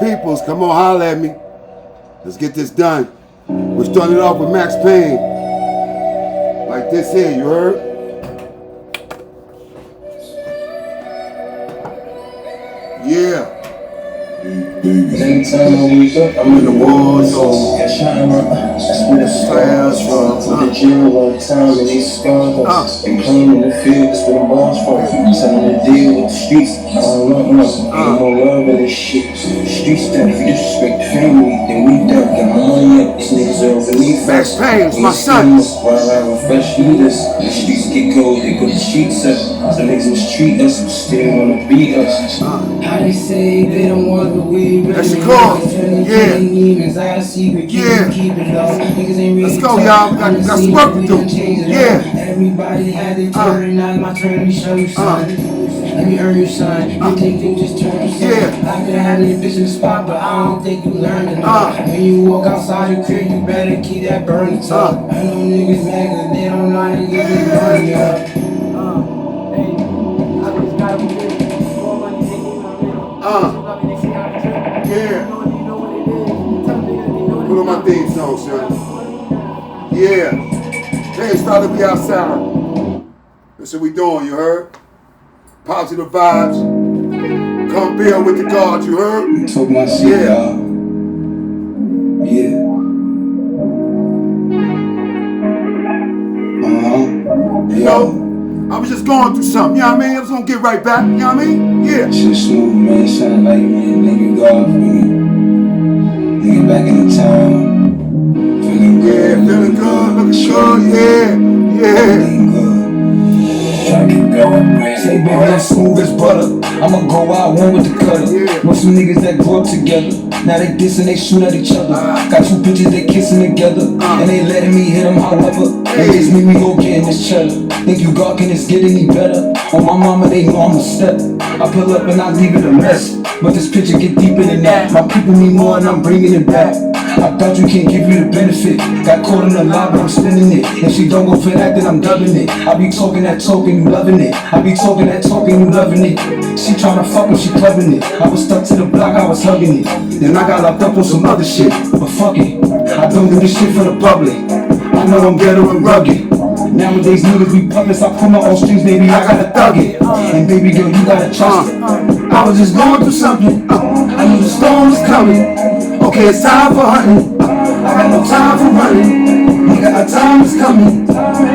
Peoples, come on, holler at me. Let's get this done. We're starting it off with Max Payne. Like this here, you heard? Yeah. Anytime I wake up, I'm in the war zone. Split a stars from the jail all the time in these scars. They playing in the field, that's where the ball's from. Telling the deal with the streets. I don't want nothing. Ain't no love in this shit. Streets done. If you disrespect the family, then we done. Got my money up. These niggas are beneath us. Max Payne, my son. While I refresh leaders, the streets get cold, they put the sheets up. Some niggas mistreat us, but still wanna beat us. How they say they don't want the weed. That's your call. Yeah. Let's go, y'all. We got some work to do. Yeah. Everybody had their turn, now my turn to show you, son. Let me earn you, son. You think you just turn you, son. I could have this bitch in the spot, but I don't think you learned enough. When you walk outside your crib, you better keep that burning up. I know niggas mad cause they don't know how to get their money up. Hey, I just gotta be there. More money, they need my Yeah. Put on my theme song, son. Yeah. Page5Lit, we outside. That's what we doing, you heard? Positive vibes. Come build with the God, you heard? You took my shit, y'all. Yeah. You know, I was just going through something, you know what I mean? I was gonna get right back, you know what I mean? Yeah. Shit smooth, man. Sound like, man, nigga God for me. Nigga back in the town. Feeling good. Yeah, feeling good, looking good, yeah. Feeling good. Try to keep going, man. Say, baby, I'm smooth as butter. I'ma go out one with the cutter. Know some niggas that grew up together. Now they dissing, they shoot at each other. Got two bitches, they kissing together. And they letting me hit them, however. They just make me go get in this cheddar. Think you gawking, it's getting any better. On my mama, they know I'm a step. I pull up and I leave it a mess. But this picture get deeper than that. My people need more and I'm bringing it back. I thought you can't give you the benefit. Got caught in the lie, but I'm spinning it. If she don't go for that, then I'm dubbing it. I be talking that talking, you loving it. I be talking that talking, you loving it. She tryna fuck when she clubbing it. I was stuck to the block, I was hugging it. Then I got locked up on some other shit. But fuck it, I don't do this shit for the public. I know I'm ghetto and rugged. Nowadays niggas be puppets, I pull my own strings, baby, I gotta thug it. And baby girl, you gotta trust it. I was just going through something, I knew the storm was coming. Okay, it's time for hunting, I got no time for running. Nigga, our time is coming, I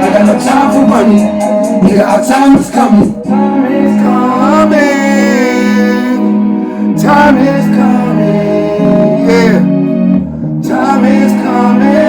got no time for running. Nigga, our time is coming. Time is coming, time is coming, yeah. Time is coming.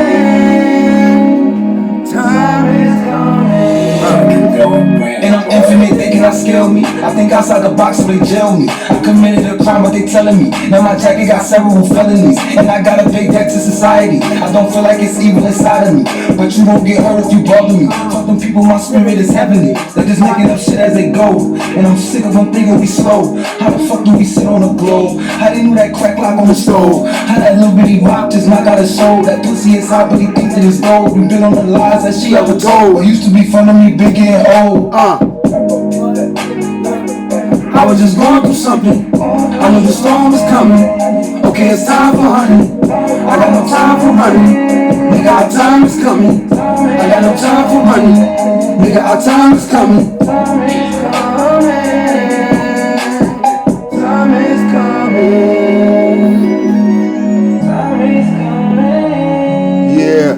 And I'm infinite, they cannot scale me. I think outside the box so they jail me. I committed a crime, but they telling me. Now my jacket got several felonies. And I got a big debt to society. I don't feel like it's evil inside of me. But you won't get hurt if you bother me. Fuck them people, my spirit is heavenly. They're just making up shit as they go. And I'm sick of them thinking we slow. How the fuck do we sit on the globe? How they knew that crack lock on the stove? How that little bitty rock just knock out a show? That pussy is hot, but he thinks it is gold. We been on the lies that she ever told. It used to be fun of me big and old. I was just going through something. I knew the storm was coming. Okay, it's time for hunting. I got no time for running. Nigga, our time is coming. I got no time for running. Nigga, our time is coming. Time is coming. Time is coming. Time is coming. Yeah.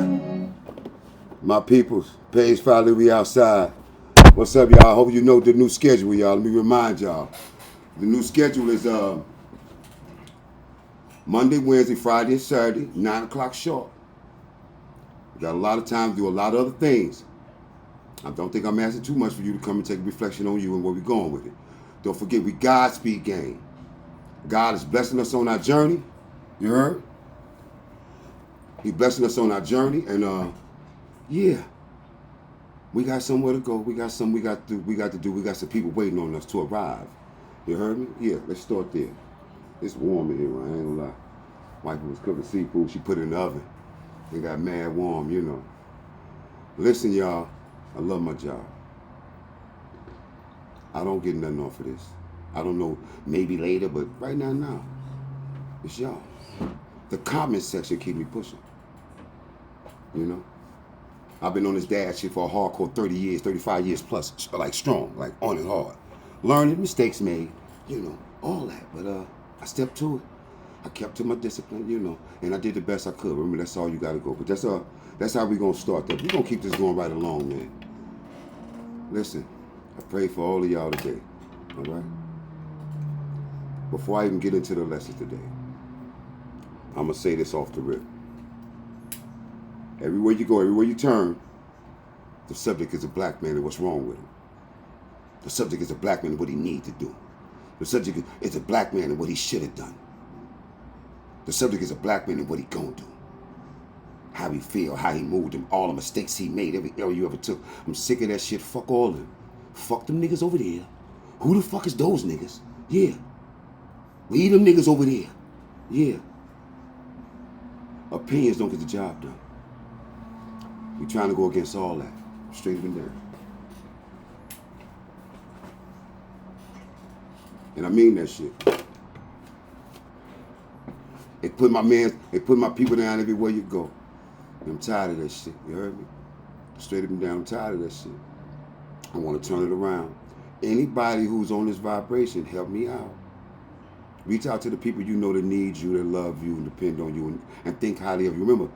My peoples, Page5Lit, we outside. What's up, y'all? I hope you know the new schedule, y'all. Let me remind y'all. The new schedule is Monday, Wednesday, Friday, and Saturday, 9 o'clock sharp. We got a lot of time to do a lot of other things. I don't think I'm asking too much for you to come and take a reflection on you and where we're going with it. Don't forget, we Godspeed gang. God is blessing us on our journey. You heard? He's blessing us on our journey, and yeah. We got somewhere to go. We got something we got to do. We got some people waiting on us to arrive. You heard me? Yeah, let's start there. It's warm in here, I ain't gonna lie. Wife was cooking seafood, she put it in the oven. It got mad warm, you know. Listen, y'all, I love my job. I don't get nothing off of this. I don't know, maybe later, but right now, It's y'all. The comment section keep me pushing. You know? I've been on this dad shit for a hardcore 30 years, 35 years plus, like strong, like on and hard. Learning, mistakes made, you know, all that. But I stepped to it. I kept to my discipline, you know, and I did the best I could. Remember, that's all you gotta go. But that's how we gonna start that. We gonna keep this going right along, man. Listen, I pray for all of y'all today, all right? Before I even get into the lesson today, I'm gonna say this off the rip. Everywhere you go, everywhere you turn, the subject is a black man and what's wrong with him. The subject is a black man and what he needs to do. The subject is a black man and what he should have done. The subject is a black man and what he gonna do. How he feel, how he moved, and all the mistakes he made, every error you ever took. I'm sick of that shit. Fuck all of them. Fuck them niggas over there. Who the fuck is those niggas? Yeah. Leave them niggas over there. Yeah. Opinions don't get the job done. We trying to go against all that. Straight up and down. And I mean that shit. It put my people down everywhere you go. And I'm tired of that shit. You heard me? Straight up and down. I'm tired of that shit. I want to turn it around. Anybody who's on this vibration, help me out. Reach out to the people you know that need you, that love you, and depend on you, and think highly of you. Remember,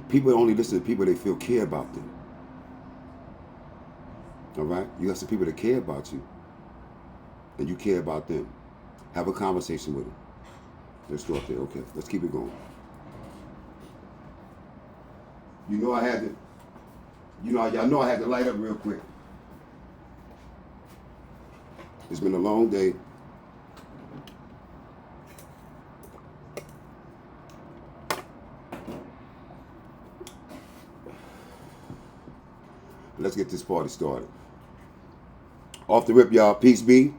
people only listen to people they feel care about them. All right? You got some people that care about you, and you care about them. Have a conversation with them. Let's go up there. Okay, let's keep it going. You know I had to, y'all know I had to light up real quick. It's been a long day. Let's get this party started. Off the rip, y'all. Peace be.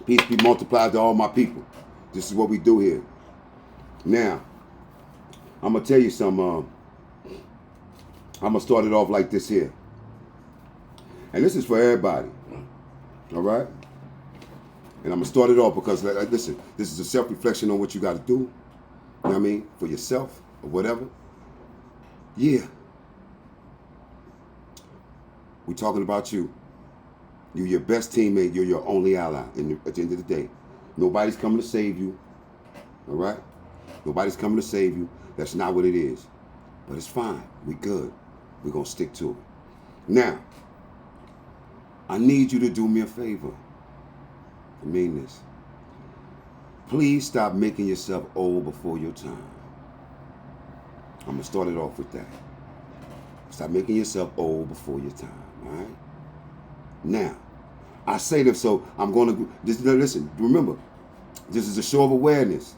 Peace be multiplied to all my people. This is what we do here. Now, I'm going to tell you something. I'm going to start it off like this here. And this is for everybody. All right? And I'm going to start it off because, listen, this is a self-reflection on what you got to do. You know what I mean? For yourself or whatever. Yeah. We're talking about you. You're your best teammate. You're your only ally at the end of the day. Nobody's coming to save you. All right? Nobody's coming to save you. That's not what it is. But it's fine. We good. We're going to stick to it. Now, I need you to do me a favor. I mean this. Please stop making yourself old before your time. I'm going to start it off with that. Stop making yourself old before your time. All right? Now, I say this, so I'm going to listen. Remember, this is a show of awareness.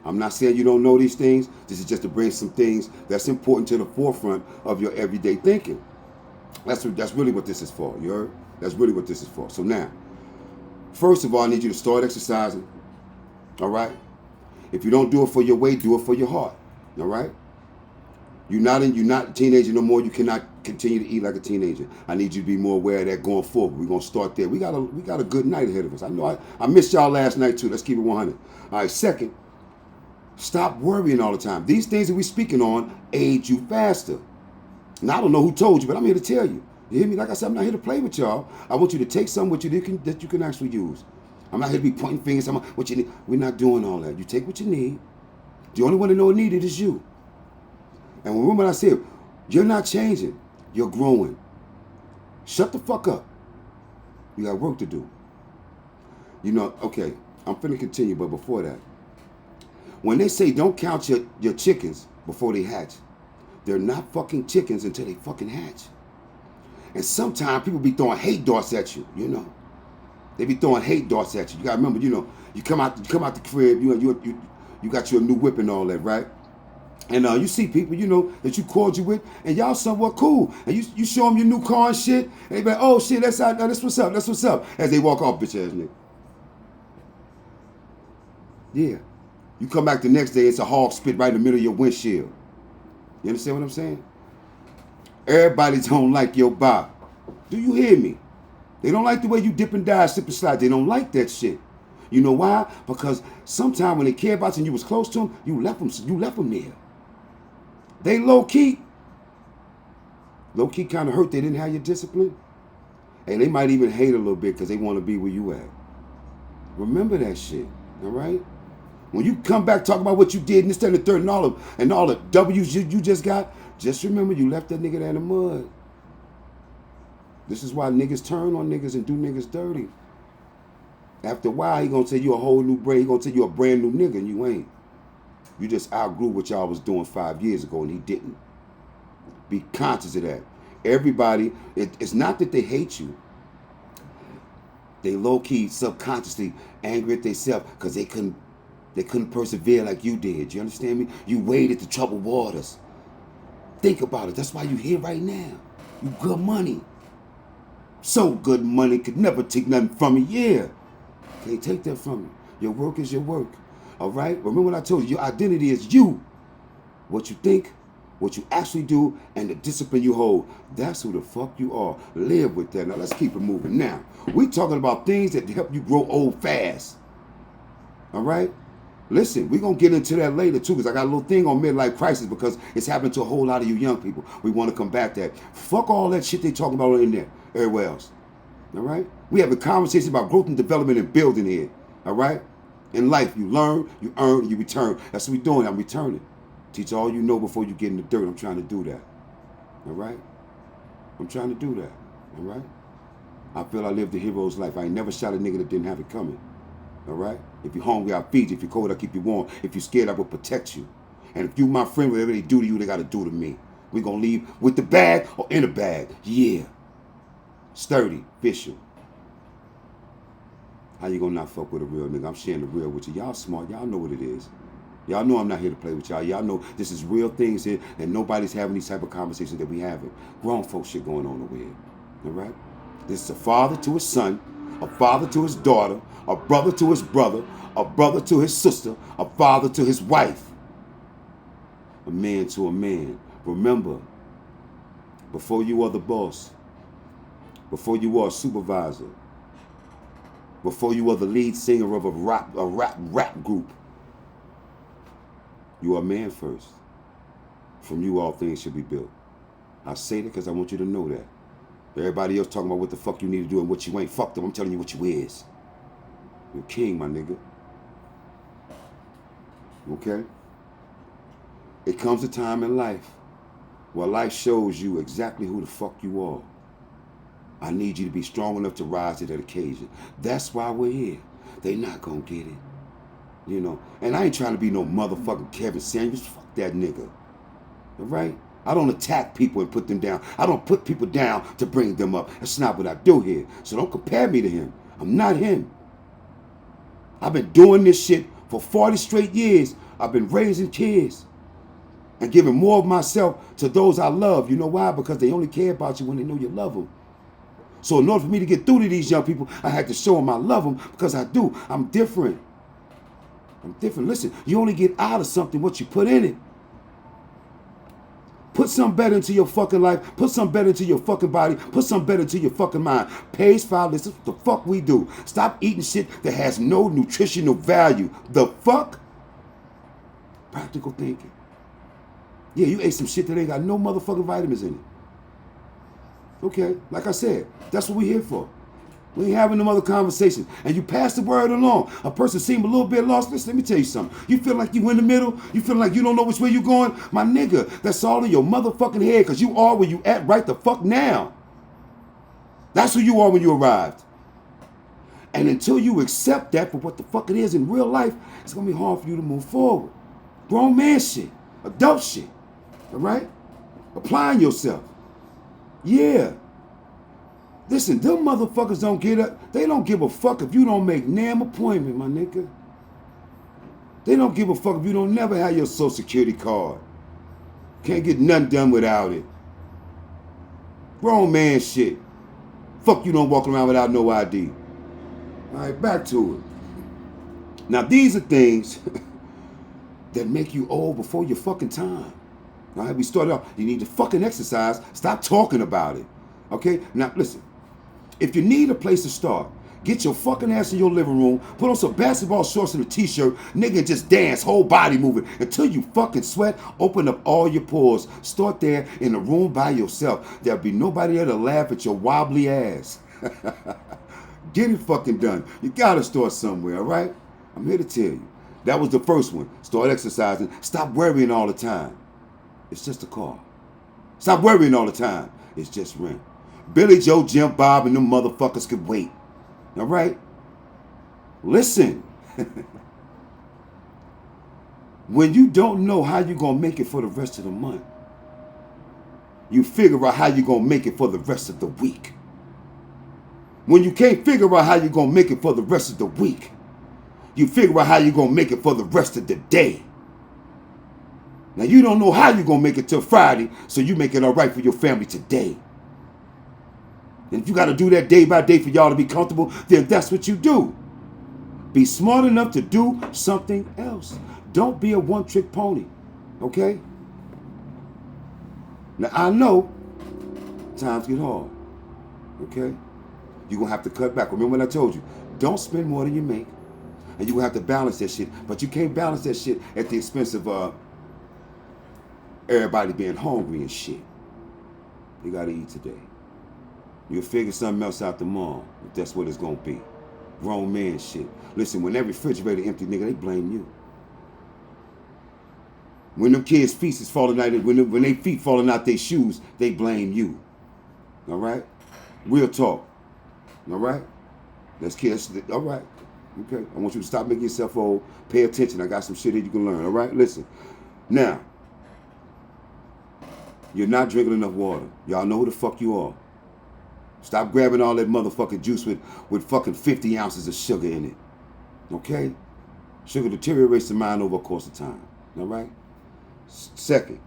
I'm not saying you don't know these things. This is just to bring some things that's important to the forefront of your everyday thinking. That's really what this is for. You heard? That's really what this is for. So now, first of all, I need you to start exercising. All right? If you don't do it for your weight, do it for your heart. All right? You're not a teenager no more. You cannot continue to eat like a teenager. I need you to be more aware of that going forward. We're gonna start there. We got a good night ahead of us. I know I missed y'all last night too. Let's keep it 100. All right. Second, stop worrying all the time. These things that we're speaking on age you faster. Now I don't know who told you, but I'm here to tell you. You hear me? Like I said, I'm not here to play with y'all. I want you to take something with you that you can actually use. I'm not here to be pointing fingers. What you need. We're not doing all that. You take what you need. The only one that know it needed is you. And remember what I said, you're not changing, you're growing. Shut the fuck up. You got work to do. You know, okay, I'm finna continue, but before that, when they say don't count your chickens before they hatch, they're not fucking chickens until they fucking hatch. And sometimes people be throwing hate darts at you, you know. They be throwing hate darts at you. You gotta remember, you know, you come out the crib, you got your new whip and all that, right? And you see people, you know, that you cordial with, and y'all somewhat cool. And you show them your new car and shit, and they be like, oh shit, that's what's up, that's what's up. As they walk off, bitch ass nigga. Yeah. You come back the next day, it's a hog spit right in the middle of your windshield. You understand what I'm saying? Everybody don't like your bop. Do you hear me? They don't like the way you dip and dive, sip and slide. They don't like that shit. You know why? Because sometimes when they care about you and you was close to them, you left them there. They low-key kind of hurt they didn't have your discipline. And they might even hate a little bit because they want to be where you at. Remember that shit, all right? When you come back talking about what you did and this, that, and the third, and all the W's you just got, just remember you left that nigga there in the mud. This is why niggas turn on niggas and do niggas dirty. After a while, he gonna tell you a whole new brain. He gonna tell you a brand new nigga, and you ain't. You just outgrew what y'all was doing 5 years ago, and he didn't. Be conscious of that. Everybody, it's not that they hate you. They low-key, subconsciously angry at themselves because they couldn't persevere like you did. You understand me? You waded the troubled waters. Think about it. That's why you here right now. You good money. So good money could never take nothing from you. Yeah. Can't take that from you. Your work is your work. All right? Remember what I told you. Your identity is you. What you think, what you actually do, and the discipline you hold. That's who the fuck you are. Live with that. Now let's keep it moving. Now, we talking about things that help you grow old fast. All right? Listen, we're going to get into that later too, because I got a little thing on midlife crisis because it's happening to a whole lot of you young people. We want to combat that. Fuck all that shit they talking about in there, everywhere else. All right? We have a conversation about growth and development and building here. All right? In life, you learn, you earn, you return. That's what we're doing. I'm returning. Teach all you know before you get in the dirt. I'm trying to do that. All right? I'm trying to do that. All right? I feel I lived the hero's life. I ain't never shot a nigga that didn't have it coming. All right? If you're hungry, I'll feed you. If you're cold, I'll keep you warm. If you're scared, I will protect you. And if you my friend, whatever they do to you, they got to do to me. We're going to leave with the bag or in the bag. Yeah. Sturdy. Official. How you going to not fuck with a real nigga? I'm sharing the real with you. Y'all smart. Y'all know what it is. Y'all know I'm not here to play with y'all. Y'all know this is real things here, and nobody's having these type of conversations that we having. Grown folk shit going on over here. All right? This is a father to his son, a father to his daughter, a brother to his brother, a brother to his sister, a father to his wife, a man to a man. Remember, before you are the boss, before you are a supervisor, before you are the lead singer of a rap group, you are a man first. From you, all things should be built. I say that because I want you to know that. Everybody else talking about what the fuck you need to do and what you ain't. Fuck them. I'm telling you what you is. You're a king, my nigga. Okay? It comes a time in life where life shows you exactly who the fuck you are. I need you to be strong enough to rise to that occasion. That's why we're here. They not gonna get it. You know, and I ain't trying to be no motherfucking Kevin Samuels. Fuck that nigga. All right? I don't attack people and put them down. I don't put people down to bring them up. That's not what I do here. So don't compare me to him. I'm not him. I've been doing this shit for 40 straight years. I've been raising kids and giving more of myself to those I love. You know why? Because they only care about you when they know you love them. So in order for me to get through to these young people, I had to show them I love them because I do. I'm different. I'm different. Listen, you only get out of something what you put in it. Put something better into your fucking life. Put something better into your fucking body. Put something better into your fucking mind. Page5Lit, this is what the fuck we do. Stop eating shit that has no nutritional value. The fuck? Practical thinking. Yeah, you ate some shit that ain't got no motherfucking vitamins in it. Okay, like I said, that's what we here for. We ain't having no other conversations. And you pass the word along. A person seem a little bit lost. Listen, let me tell you something. You feel like you in the middle? You feel like you don't know which way you going? My nigga, that's all in your motherfucking head because you are where you at right the fuck now. That's who you are when you arrived. And until you accept that for what the fuck it is in real life, it's going to be hard for you to move forward. Grown man shit. Adult shit. All right? Applying yourself. Yeah. Listen, them motherfuckers don't get up. They don't give a fuck if you don't make damn appointment, my nigga. They don't give a fuck if you don't never have your social security card. Can't get nothing done without it. Grown man shit. Fuck you don't walk around without no ID. All right, back to it. Now, these are things that make you old before your fucking time. All right, we started off, you need to fucking exercise. Stop talking about it. Okay? Now, listen. If you need a place to start, Get your fucking ass in your living room, put on some basketball shorts and a t-shirt, nigga, and just dance, whole body moving until you fucking sweat. Open up all your pores. Start there in the room by yourself. There'll be nobody there to laugh at your wobbly ass. Get it fucking done. You gotta start somewhere, all right? I'm here to tell you. That was the first one. Start exercising. Stop worrying all the time. It's just a car. Stop worrying all the time. It's just rent. Billy Joe, Jim Bob, and them motherfuckers could wait. All right? Listen. When you don't know how you're going to make it for the rest of the month, you figure out how you're going to make it for the rest of the week. When you can't figure out how you're going to make it for the rest of the week, you figure out how you're going to make it for the rest of the day. Now, you don't know how you're going to make it till Friday, so you make it all right for your family today. And if you got to do that day by day for y'all to be comfortable, then that's what you do. Be smart enough to do something else. Don't be a one-trick pony, okay? Now, I know times get hard, okay? You're going to have to cut back. Remember what I told you? Don't spend more than you make. And you're going to have to balance that shit. But you can't balance that shit at the expense of everybody being hungry and shit. You got to eat today. You'll figure something else out tomorrow, if that's what it's going to be. Grown man shit. Listen, when that refrigerator empty, nigga, they blame you. When them kids' feet is falling out, when they feet falling out their shoes, they blame you. All right? Real talk. All right? Let's kids. All right. Okay. I want you to stop making yourself old. Pay attention. I got some shit that you can learn. All right? Listen. Now, you're not drinking enough water. Y'all know who the fuck you are. Stop grabbing all that motherfucking juice with fucking 50 ounces of sugar in it. Okay? Sugar deteriorates the mind over a course of time. All right? Second,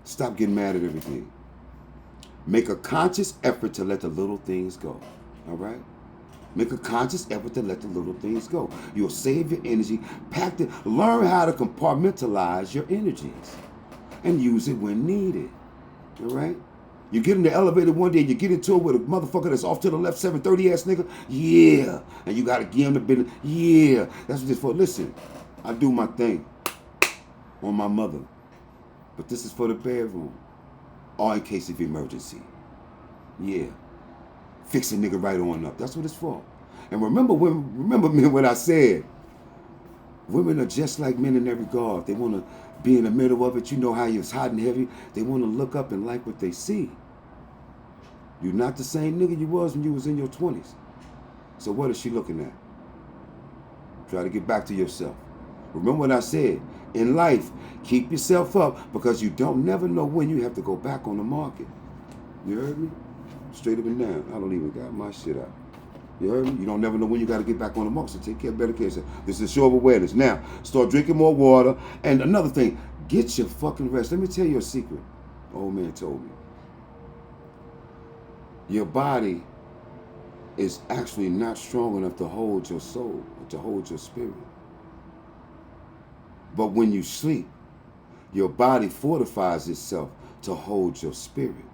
stop getting mad at everything. Make a conscious effort to let the little things go. All right? Make a conscious effort to let the little things go. You'll save your energy. Learn how to compartmentalize your energies and use it when needed. All right? You get in the elevator one day and you get into it with a motherfucker that's off to the left, 730 ass nigga. Yeah. And you got to give him the business. Yeah. That's what it's for. Listen, I do my thing on my mother. But this is for the bedroom. Or in case of emergency. Yeah. Fix a nigga right on up. That's what it's for. And remember me when I said, women are just like men in every regard. They want to be in the middle of it. You know how it's hot and heavy. They want to look up and like what they see. You're not the same nigga you was when you was in your 20s. So what is she looking at? Try to get back to yourself. Remember what I said. In life, keep yourself up because you don't never know when you have to go back on the market. You heard me? Straight up and down. I don't even got my shit out. You heard me? You don't never know when you got to get back on the market, so take better care of yourself. This is a show of awareness. Now, start drinking more water. And another thing, get your fucking rest. Let me tell you a secret. Old man told me. Your body is actually not strong enough to hold your soul, or to hold your spirit. But when you sleep, your body fortifies itself to hold your spirit.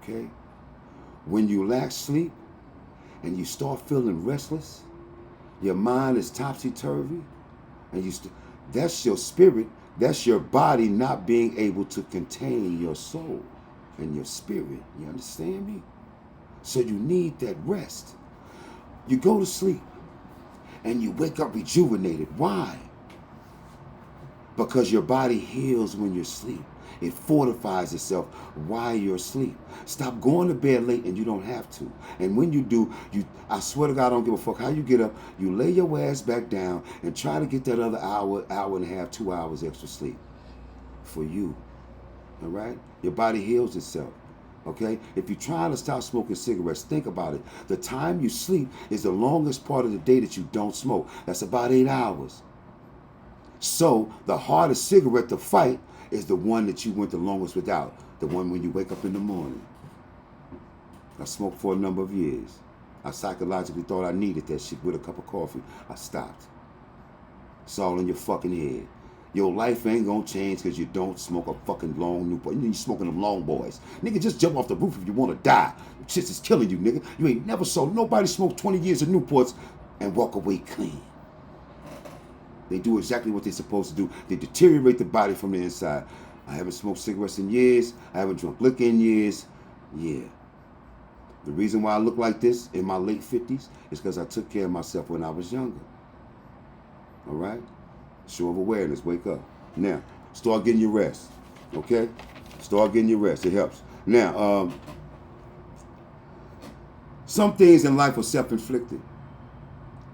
Okay? When you lack sleep and you start feeling restless, your mind is topsy-turvy, and that's your spirit, that's your body not being able to contain your soul and your spirit. You understand me? So you need that rest. You go to sleep and you wake up rejuvenated. Why? Because your body heals when you sleep. It fortifies itself while you're asleep. Stop going to bed late and you don't have to. And when you do, I swear to God, I don't give a fuck how you get up. You lay your ass back down and try to get that other hour and a half, 2 hours extra sleep for you. All right? Your body heals itself. Okay? If you're trying to stop smoking cigarettes, think about it. The time you sleep is the longest part of the day that you don't smoke. That's about 8 hours. So the hardest cigarette to fight is the one that you went the longest without. The one when you wake up in the morning. I smoked for a number of years. I psychologically thought I needed that shit with a cup of coffee. I stopped. It's all in your fucking head. Your life ain't gonna change because you don't smoke a fucking long Newport. You smoking them long boys. Nigga, just jump off the roof if you wanna die. Shit is killing you, nigga. You ain't never saw nobody smoke 20 years of Newports and walk away clean. They do exactly what they're supposed to do. They deteriorate the body from the inside. I haven't smoked cigarettes in years. I haven't drunk liquor in years. Yeah. The reason why I look like this in my late 50s is because I took care of myself when I was younger. All right? Show of awareness. Wake up. Now, start getting your rest. Okay? Start getting your rest. It helps. Now, some things in life are self-inflicted.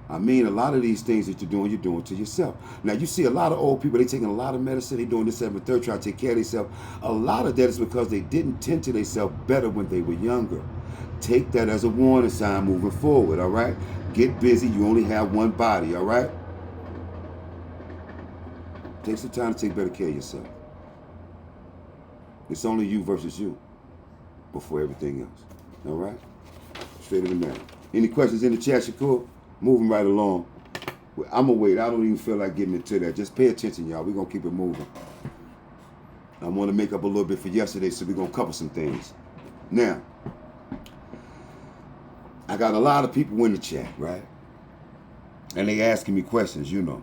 I mean, a lot of these things that you're doing to yourself. Now, you see a lot of old people, they taking a lot of medicine, they doing this, that, and the third, trying to take care of themselves. A lot of that is because they didn't tend to themselves better when they were younger. Take that as a warning sign moving forward, all right? Get busy. You only have one body, all right? Take some time to take better care of yourself. It's only you versus you before everything else, all right? Straight to the man. Any questions in the chat, Shakur? Moving right along. I'm going to wait. I don't even feel like getting into that. Just pay attention, y'all. We're going to keep it moving. I want to make up a little bit for yesterday, so we're going to cover some things. Now, I got a lot of people in the chat, right? And they asking me questions, you know.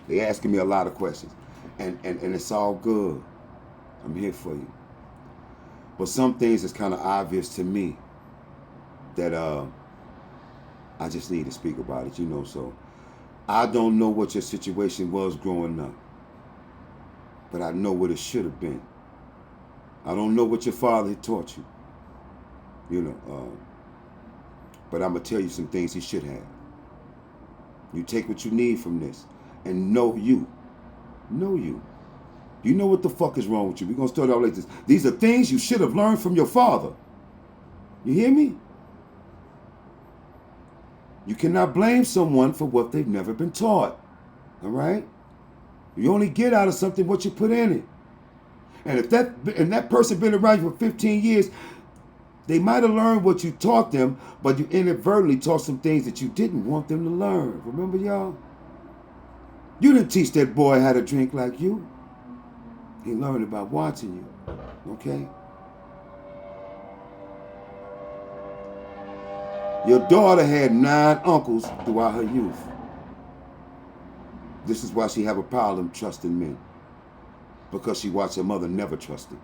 They asking me a lot of questions. And it's all good. I'm here for you. But some things is kind of obvious to me that I just need to speak about it, you know. So I don't know what your situation was growing up, but I know what it should have been. I don't know what your father had taught you, you know, but I'm going to tell you some things he should have. You take what you need from this and know you. Know you. You know what the fuck is wrong with you. We're going to start out like this. These are things you should have learned from your father. You hear me? You cannot blame someone for what they've never been taught. All right? You only get out of something what you put in it. And if that person been around you for 15 years, they might have learned what you taught them, but you inadvertently taught some things that you didn't want them to learn. Remember, y'all? You didn't teach that boy how to drink like you. He learned about watching you. Okay? Your daughter had 9 uncles throughout her youth. This is why she have a problem trusting men. Because she watched her mother never trust him.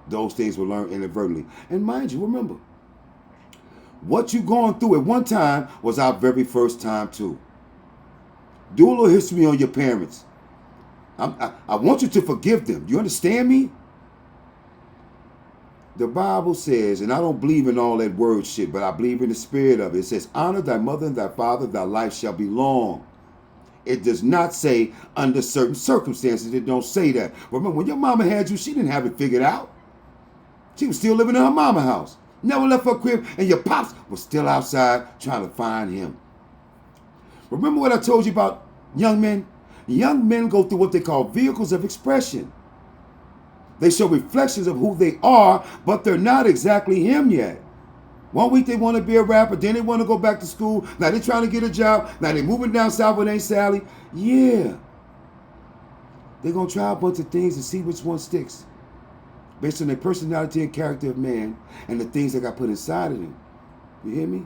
Those things were learned inadvertently. And mind you, remember, what you going through at one time was our very first time too. Do a little history on your parents. I want you to forgive them. You understand me? The Bible says, and I don't believe in all that word shit, but I believe in the spirit of it. It says, honor thy mother and thy father, thy life shall be long. It does not say under certain circumstances. It don't say that. Remember, when your mama had you, she didn't have it figured out. She was still living in her mama's house. Never left her crib, and your pops was still outside trying to find him. Remember what I told you about young men? Young men go through what they call vehicles of expression. They show reflections of who they are, but they're not exactly him yet. 1 week they want to be a rapper, then they want to go back to school. Now they're trying to get a job. Now they're moving down south with Aunt Sally. Yeah. They're going to try a bunch of things and see which one sticks. Based on their personality and character of man and the things that got put inside of them. You hear me?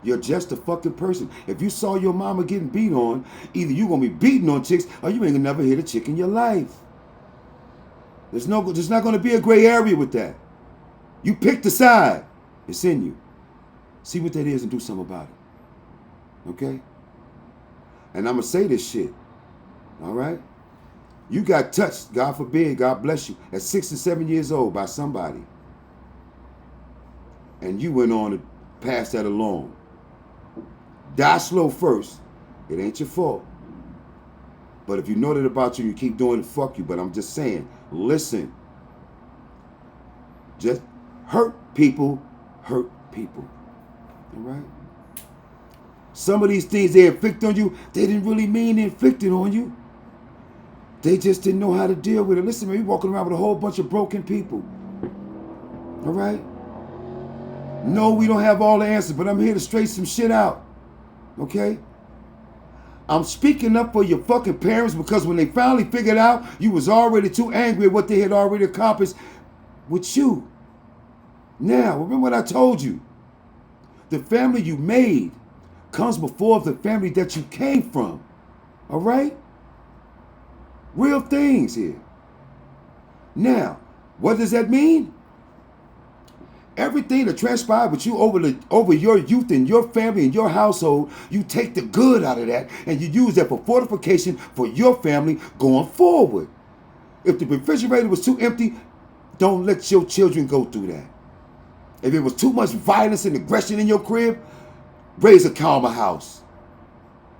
You're just a fucking person. If you saw your mama getting beat on, either you're going to be beating on chicks or you ain't going to never hit a chick in your life. There's not going to be a gray area with that. You pick the side. It's in you. See what that is and do something about it. Okay? And I'm going to say this shit. All right? You got touched, God forbid, God bless you, at 6 and 7 years old by somebody. And you went on to pass that along. Die slow first. It ain't your fault. But if you know that about you, you keep doing it, fuck you. But I'm just saying, listen. Just hurt people. All right? Some of these things they inflict on you, they didn't really mean they inflicted on you. They just didn't know how to deal with it. Listen, man, you're walking around with a whole bunch of broken people. All right? No, we don't have all the answers, but I'm here to straighten some shit out. Okay? I'm speaking up for your fucking parents because when they finally figured out you was already too angry at what they had already accomplished with you. Now, remember what I told you. The family you made comes before the family that you came from. All right? Real things here. Now, what does that mean? Everything that transpired with you over your youth and your family and your household, you take the good out of that and you use that for fortification for your family going forward. If the refrigerator was too empty, don't let your children go through that. If it was too much violence and aggression in your crib, raise a calmer house.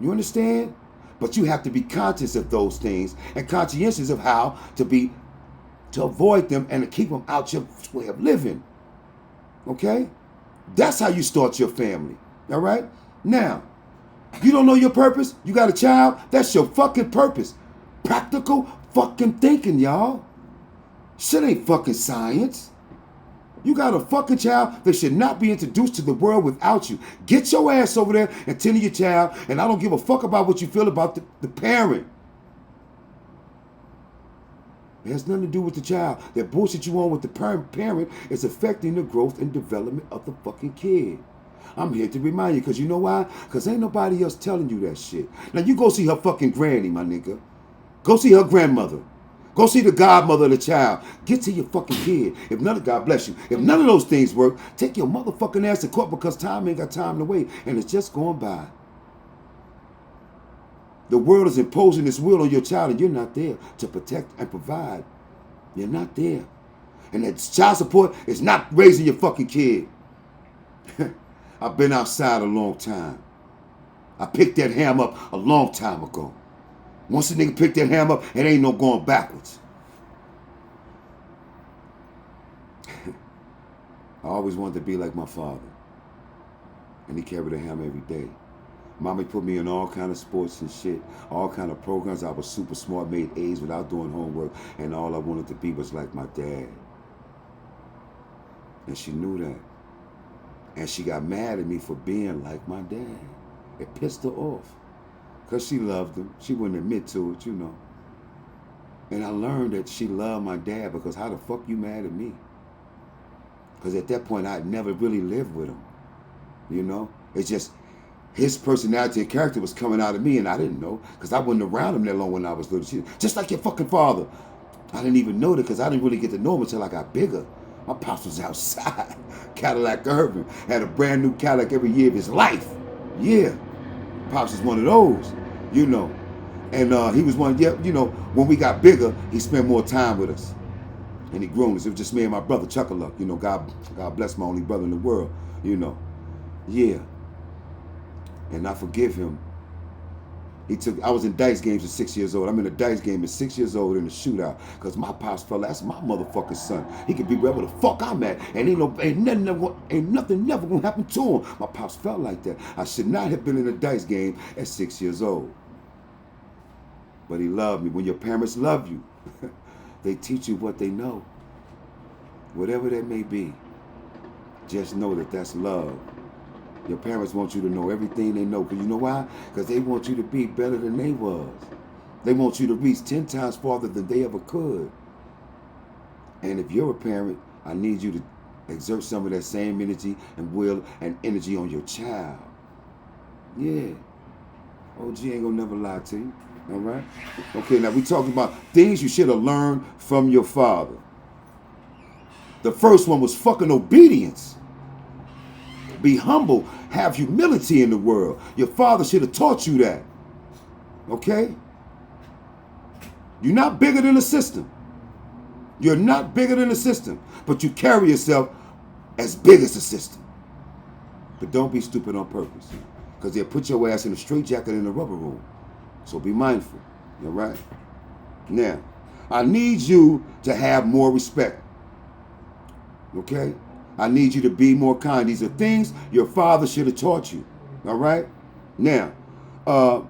You understand? But you have to be conscious of those things and conscientious of how to avoid them and to keep them out your way of living. Okay? That's how you start your family. All right? Now, you don't know your purpose? You got a child? That's your fucking purpose. Practical fucking thinking, y'all. Shit ain't fucking science. You got a fucking child that should not be introduced to the world without you. Get your ass over there and tend to your child, and I don't give a fuck about what you feel about the parent. It has nothing to do with the child. That bullshit you on with the parent is affecting the growth and development of the fucking kid. I'm here to remind you, because you know why? Because ain't nobody else telling you that shit. Now you go see her fucking granny, my nigga. Go see her grandmother. Go see the godmother of the child. Get to your fucking kid. If none of God bless you. If none of those things work, take your motherfucking ass to court because time ain't got time to wait. And it's just going by. The world is imposing its will on your child and you're not there to protect and provide. You're not there. And that child support is not raising your fucking kid. I've been outside a long time. I picked that ham up a long time ago. Once a nigga pick that hammer up, it ain't no going backwards. I always wanted to be like my father. And he carried a hammer every day. Mommy put me in all kind of sports and shit, all kind of programs. I was super smart, made A's without doing homework, and all I wanted to be was like my dad. And she knew that. And she got mad at me for being like my dad. It pissed her off. Because she loved him. She wouldn't admit to it, you know. And I learned that she loved my dad because how the fuck you mad at me? Because at that point, I had never really lived with him. You know? It's just his personality and character was coming out of me and I didn't know because I wasn't around him that long when I was little. Just like your fucking father. I didn't even know that because I didn't really get to know him until I got bigger. My pops was outside. Cadillac Urban. Had a brand new Cadillac every year of his life. Yeah. Pops is one of those, you know. And he was one, yeah, you know, when we got bigger, he spent more time with us. And he grown us. It was just me and my brother, Chuckaluck. You know, God bless my only brother in the world, you know. Yeah. And I forgive him. I was in dice games at 6 years old. I'm in a dice game at 6 years old in a shootout. Because my pops felt that's my motherfucking son. He could be wherever the fuck I'm at. And ain't nothing never gonna happen to him. My pops felt like that. I should not have been in a dice game at 6 years old. But he loved me. When your parents love you, they teach you what they know. Whatever that may be. Just know that that's love. Your parents want you to know everything they know. Because you know why? Because they want you to be better than they was. They want you to reach 10 times farther than they ever could. And if you're a parent, I need you to exert some of that same energy and will and energy on your child. Yeah. OG ain't gonna never lie to you. All right? Okay, now we talking about things you should have learned from your father. The first one was fucking obedience. Be humble. Have humility in the world. Your father should have taught you that. Okay? You're not bigger than the system. You're not bigger than the system. But you carry yourself as big as the system. But don't be stupid on purpose. Because they'll put your ass in a straitjacket in the rubber room. So be mindful. All right? Now, I need you to have more respect. Okay? I need you to be more kind. These are things your father should have taught you. All right? Now, and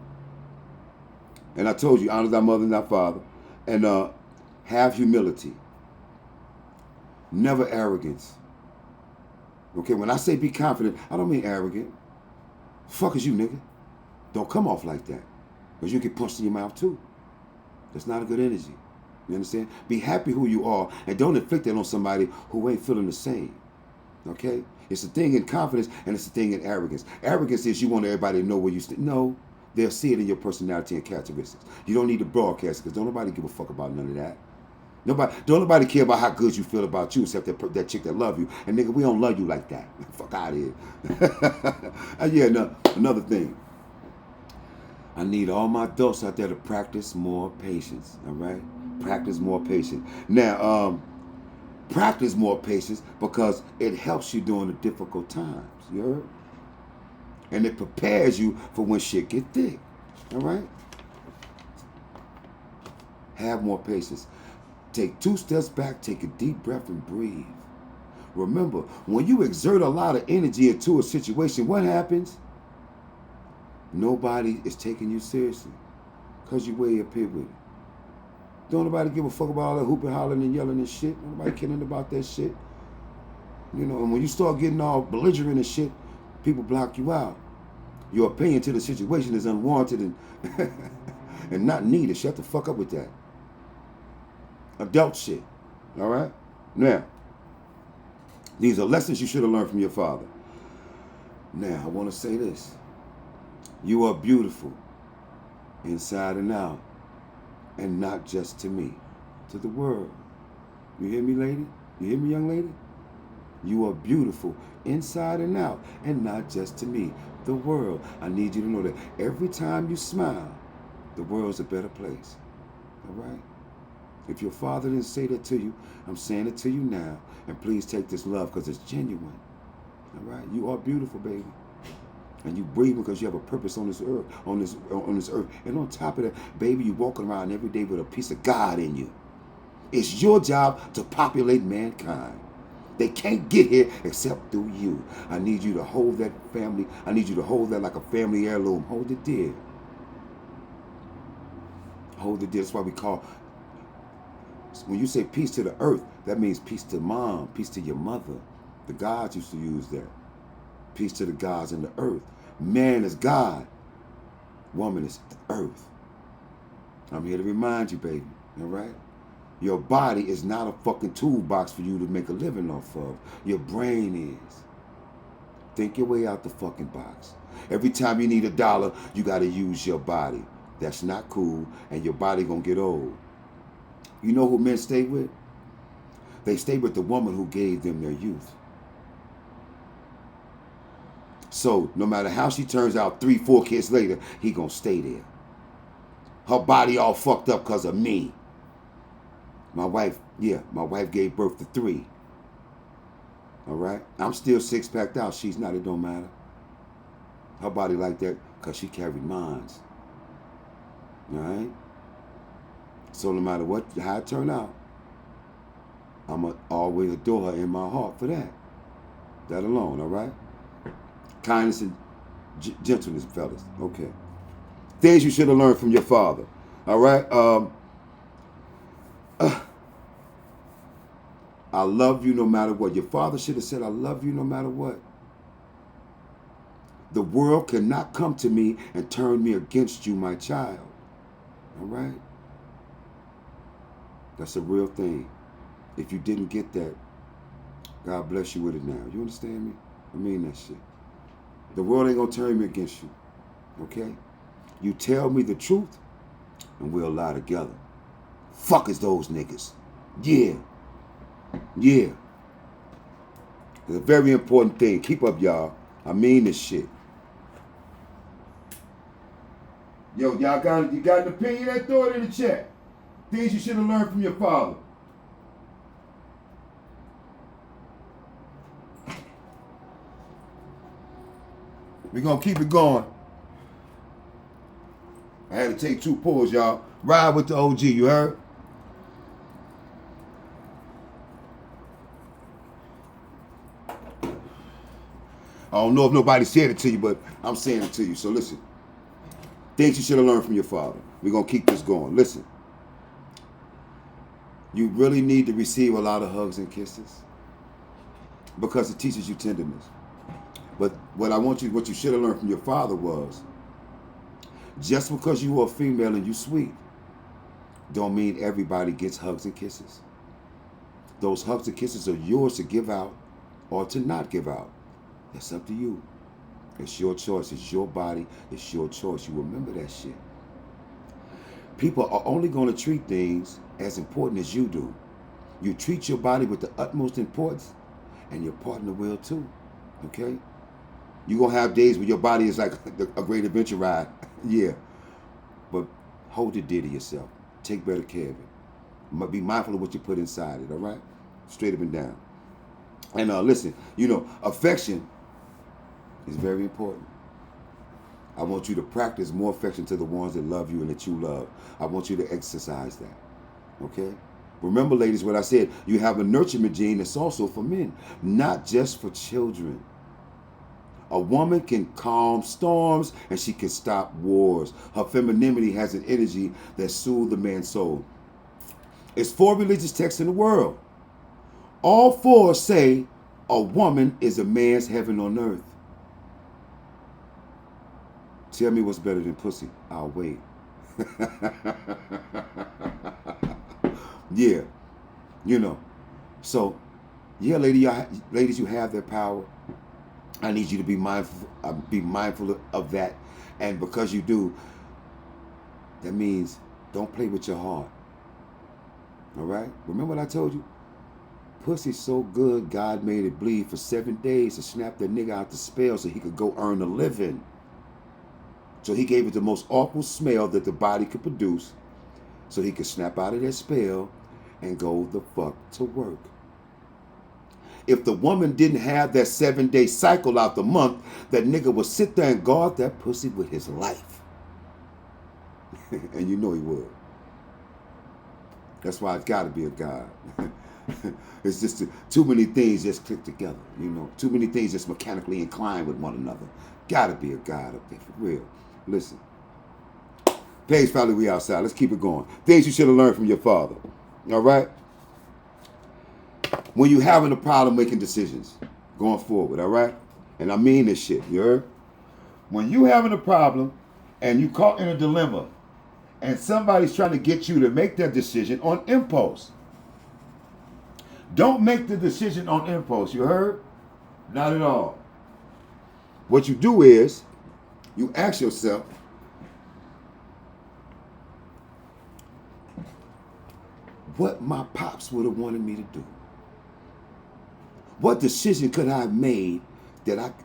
I told you, honor thy mother and thy father. And have humility. Never arrogance. Okay, when I say be confident, I don't mean arrogant. Fuck is you, nigga. Don't come off like that. Because you get punched in your mouth too. That's not a good energy. You understand? Be happy who you are and don't inflict that on somebody who ain't feeling the same. Okay? It's a thing in confidence and it's a thing in arrogance. Arrogance is you want everybody to know where you stand. No, they'll see it in your personality and characteristics. You don't need to broadcast it because don't nobody give a fuck about none of that. Don't nobody care about how good you feel about you except that chick that love you. And nigga, we don't love you like that. Fuck out of here. Yeah, another thing. I need all my adults out there to practice more patience. All right? Practice more patience. Now, practice more patience because it helps you during the difficult times. You heard? And it prepares you for when shit get thick. All right? Have more patience. Take 2 steps back, take a deep breath and breathe. Remember, when you exert a lot of energy into a situation, what happens? Nobody is taking you seriously because you way up here with it. Don't nobody give a fuck about all that hooping, hollering, and yelling and shit. Nobody caring about that shit. You know, and when you start getting all belligerent and shit, people block you out. Your opinion to the situation is unwarranted and and not needed. Shut the fuck up with that. Adult shit. All right? Now, these are lessons you should have learned from your father. Now, I want to say this. You are beautiful inside and out, and not just to me, to the world. You hear me, lady? You hear me, young lady? You are beautiful inside and out, and not just to me, the world. I need you to know that every time you smile, the world's a better place. All right? If your father didn't say that to you, I'm saying it to you now. And please take this love because it's genuine. All right? You are beautiful, baby. And you breathe because you have a purpose on this earth, on this earth. And on top of that, baby, you're walking around every day with a piece of God in you. It's your job to populate mankind. They can't get here except through you. I need you to hold that family. I need you to hold that like a family heirloom. Hold it dear. Hold it dear. That's why we call, when you say peace to the earth, that means peace to mom, peace to your mother. The gods used to use that. Peace to the gods in the earth. Man is God. Woman is the earth. I'm here to remind you, baby. All right? Your body is not a fucking toolbox for you to make a living off of. Your brain is. Think your way out the fucking box. Every time you need $1, you got to use your body. That's not cool, and your body gonna get old. You know who men stay with? They stay with the woman who gave them their youth. So no matter how she turns out 3, 4 kids later, he gonna stay there. Her body all fucked up because of me. My wife gave birth to 3. All right? I'm still 6-packed out. She's not. It don't matter. Her body like that because she carried mines. All right? So no matter how it turn out, I'm going to always adore her in my heart for that. That alone, all right? Kindness and gentleness, fellas. Okay. Things you should have learned from your father. All right? I love you no matter what. Your father should have said, I love you no matter what. The world cannot come to me and turn me against you, my child. All right? That's a real thing. If you didn't get that, God bless you with it now. You understand me? I mean that shit. The world ain't gonna turn me against you. Okay? You tell me the truth, and we'll lie together. Fuck is those niggas. Yeah. Yeah. It's a very important thing. Keep up, y'all. I mean this shit. Yo, you got an opinion? Then throw it in the chat. Things you should have learned from your father. We're going to keep it going. I had to take 2 pulls, y'all. Ride with the OG, you heard? I don't know if nobody said it to you, but I'm saying it to you. So listen. Things you should have learned from your father. We're going to keep this going. Listen. You really need to receive a lot of hugs and kisses because it teaches you tenderness. But what you should have learned from your father was Just because you are a female and you sweet, don't mean everybody gets hugs and kisses. Those hugs and kisses are yours to give out or to not give out. That's up to you. It's your choice. It's your body. It's your choice. You remember that shit. People are only going to treat things as important as you do. You treat your body with the utmost importance, and your partner will too. Okay? You're going to have days where your body is like a great adventure ride. Yeah. But hold it dear to yourself. Take better care of it. Be mindful of what you put inside it, all right? Straight up and down. And listen, affection is very important. I want you to practice more affection to the ones that love you and that you love. I want you to exercise that, okay? Remember, ladies, what I said. You have a nurturement gene that's also for men, not just for children. A woman can calm storms and she can stop wars. Her femininity has an energy that soothes the man's soul. It's 4 religious texts in the world. All 4 say a woman is a man's heaven on earth. Tell me what's better than pussy. I'll wait. Yeah. So, yeah, ladies, you have that power. I need you to be mindful of that. And because you do, that means don't play with your heart. All right? Remember what I told you? Pussy's so good, God made it bleed for 7 days to snap that nigga out the spell so he could go earn a living. So he gave it the most awful smell that the body could produce so he could snap out of that spell and go the fuck to work. If the woman didn't have that 7-day cycle out the month, that nigga would sit there and guard that pussy with his life. And you know he would. That's why it's got to be a God. It's just too many things just click together, Too many things just mechanically inclined with one another. Got to be a God up there, for real. Listen. Page5Lit, we outside. Let's keep it going. Things you should have learned from your father. All right? When you having a problem making decisions, going forward, all right? And I mean this shit, you heard? When you having a problem and you caught in a dilemma and somebody's trying to get you to make that decision on impulse, don't make the decision on impulse, you heard? Not at all. What you do is, you ask yourself, what my pops would have wanted me to do? What decision could I have made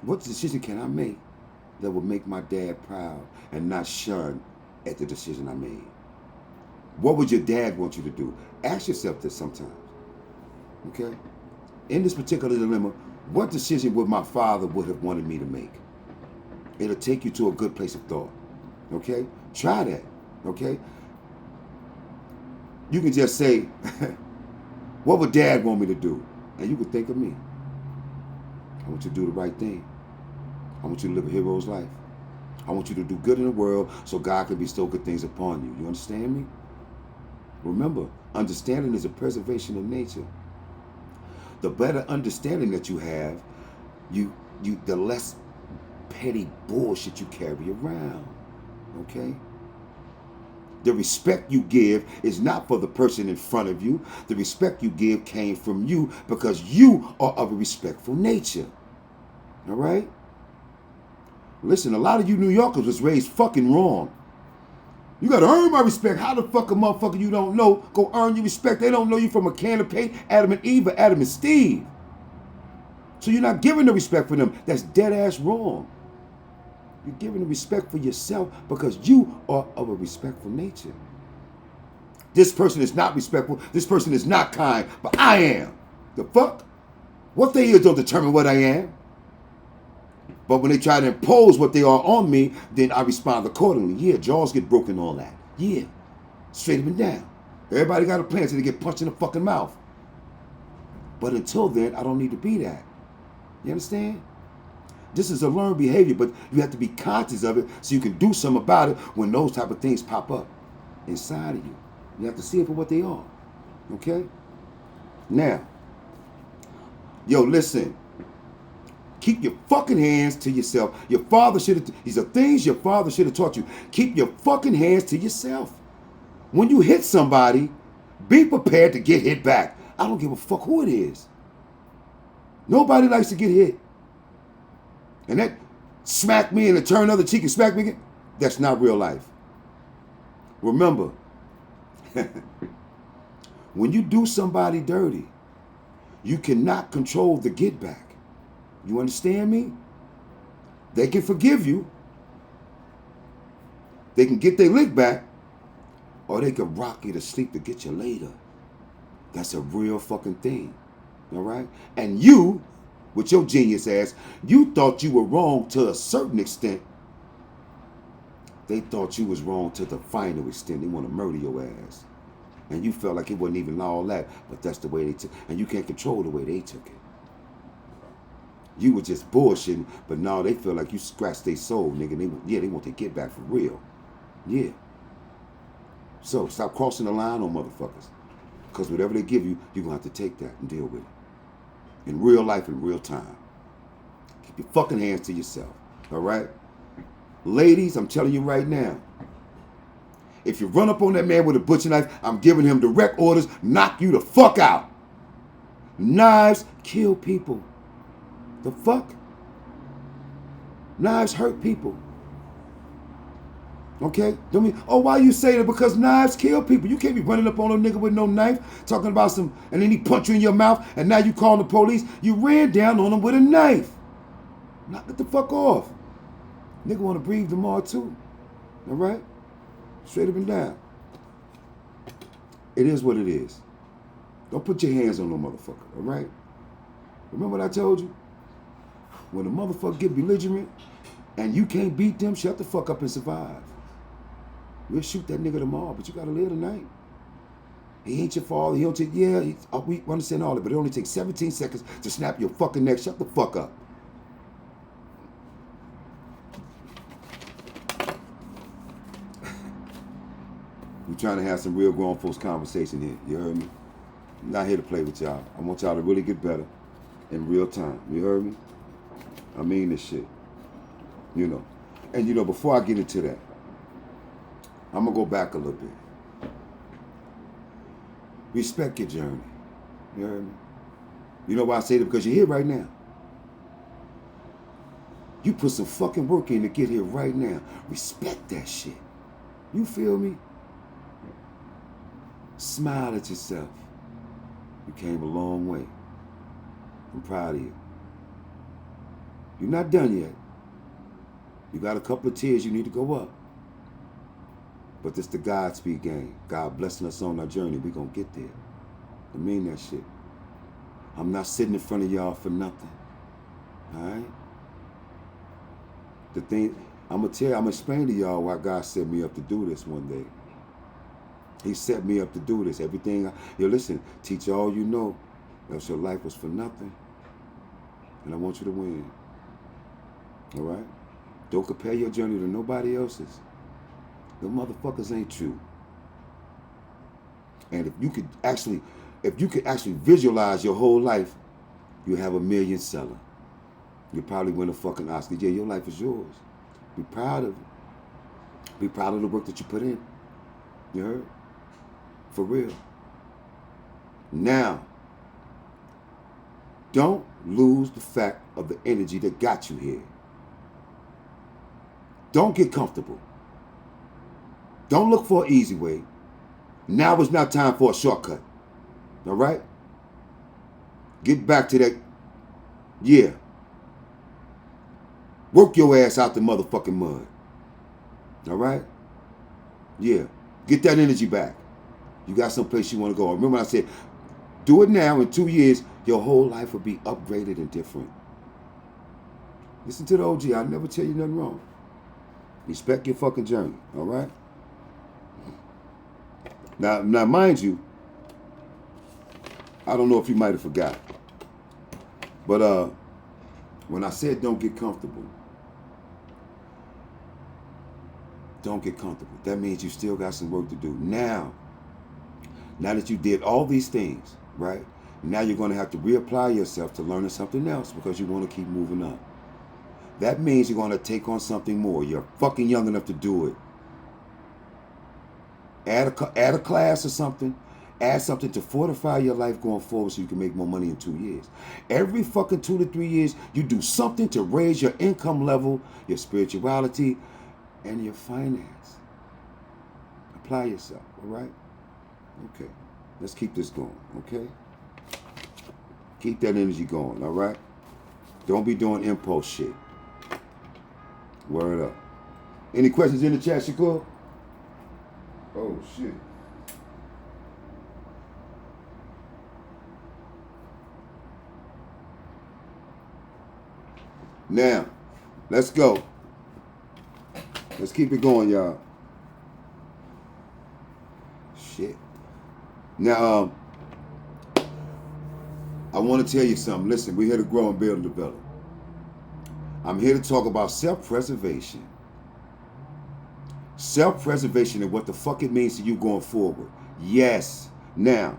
what decision can I make that would make my dad proud and not shun at the decision I made? What would your dad want you to do? Ask yourself this sometimes. Okay? In this particular dilemma, what decision would my father would have wanted me to make? It'll take you to a good place of thought. Okay? Try that. Okay? You can just say, what would dad want me to do? And you can think of me. I want you to do the right thing. I want you to live a hero's life. I want you to do good in the world so God can bestow good things upon you. You understand me? Remember, understanding is a preservation of nature. The better understanding that you have, the less petty bullshit you carry around. Okay? The respect you give is not for the person in front of you. The respect you give came from you because you are of a respectful nature. All right? Listen, a lot of you New Yorkers was raised fucking wrong. You got to earn my respect. How the fuck a motherfucker you don't know go earn your respect? They don't know you from a can of paint, Adam and Eve, or Adam and Steve. So you're not giving the respect for them. That's dead ass wrong. You're giving the respect for yourself because you are of a respectful nature. This person is not respectful. This person is not kind, but I am. The fuck? What they is don't determine what I am. But when they try to impose what they are on me, then I respond accordingly. Yeah, jaws get broken, all that. Yeah, straight up and down. Everybody got a plan till they get punched in the fucking mouth. But until then, I don't need to be that. You understand? This is a learned behavior, but you have to be conscious of it so you can do something about it when those type of things pop up inside of you. You have to see it for what they are. Okay? Now, yo, listen. Keep your fucking hands to yourself. Your father should have, these are things your father should have taught you. Keep your fucking hands to yourself. When you hit somebody, be prepared to get hit back. I don't give a fuck who it is. Nobody likes to get hit. And that smack me and then turn the other cheek and smack me again, that's not real life. Remember, when you do somebody dirty, you cannot control the get back. You understand me? They can forgive you. They can get their lick back, or they can rock you to sleep to get you later. That's a real fucking thing. All right? And you, with your genius ass, you thought you were wrong to a certain extent. They thought you was wrong to the final extent. They want to murder your ass. And you felt like it wasn't even all that, but that's the way they took it. And you can't control the way they took it. You were just bullshitting, but now they feel like you scratched their soul, nigga. They want to get back for real. Yeah. So stop crossing the line on motherfuckers. Because whatever they give you, you're going to have to take that and deal with it. In real life, in real time. Keep your fucking hands to yourself. All right? Ladies, I'm telling you right now, if you run up on that man with a butcher knife, I'm giving him direct orders, knock you the fuck out. Knives kill people. The fuck? Knives hurt people. Okay? Don't mean, oh, why you say that? Because knives kill people. You can't be running up on a nigga with no knife, talking about some, and then he punch you in your mouth, and now you calling the police. You ran down on him with a knife. Knock it the fuck off. Nigga want to breathe tomorrow too. All right? Straight up and down. It is what it is. Don't put your hands on no motherfucker, all right? Remember what I told you? When a motherfucker get belligerent and you can't beat them, shut the fuck up and survive. We'll shoot that nigga tomorrow, but you gotta live tonight. He ain't your father. He don't take, we understand all of it, but it only takes 17 seconds to snap your fucking neck. Shut the fuck up. We're trying to have some real grown folks conversation here. You heard me? I'm not here to play with y'all. I want y'all to really get better in real time. You heard me? I mean this shit. You know. And you know, before I get into that, I'm going to go back a little bit. Respect your journey. You heard me? You know why I say that? Because you're here right now. You put some fucking work in to get here right now. Respect that shit. You feel me? Smile at yourself. You came a long way. I'm proud of you. You're not done yet. You got a couple of tears you need to go up. But this the Godspeed game. God blessing us on our journey. We're going to get there. I mean that shit. I'm not sitting in front of y'all for nothing. All right? The thing, I'm going to explain to y'all why God set me up to do this one day. He set me up to do this. Everything, listen, teach all you know, else your life was for nothing. And I want you to win. All right? Don't compare your journey to nobody else's. The motherfuckers ain't true. And if you could actually visualize your whole life, you have $1 million seller. You probably win a fucking Oscar. Yeah, your life is yours. Be proud of it. Be proud of the work that you put in. You heard? For real. Now, don't lose the fact of the energy that got you here. Don't get comfortable. Don't look for an easy way. Now is not time for a shortcut. All right? Get back to that. Yeah. Work your ass out the motherfucking mud. All right? Yeah. Get that energy back. You got someplace you want to go. Remember I said, do it now. In 2 years, your whole life will be upgraded and different. Listen to the OG. I'll never tell you nothing wrong. Respect your fucking journey. All right? Now, mind you, I don't know if you might have forgot. But when I said don't get comfortable, don't get comfortable. That means you still got some work to do. Now that you did all these things, right? Now you're going to have to reapply yourself to learning something else because you want to keep moving up. That means you're going to take on something more. You're fucking young enough to do it. Add a class or something. Add something to fortify your life going forward so you can make more money in 2 years. Every fucking 2 to 3 years, you do something to raise your income level, your spirituality, and your finance. Apply yourself, all right? Okay. Let's keep this going, okay? Keep that energy going, all right? Don't be doing impulse shit. Word up. Any questions in the chat, Shakur? Oh, shit. Now, let's go. Let's keep it going, y'all. Shit. Now, I want to tell you something. Listen, we're here to grow and build and develop. I'm here to talk about self-preservation. Self-preservation and what the fuck it means to you going forward. Yes. Now,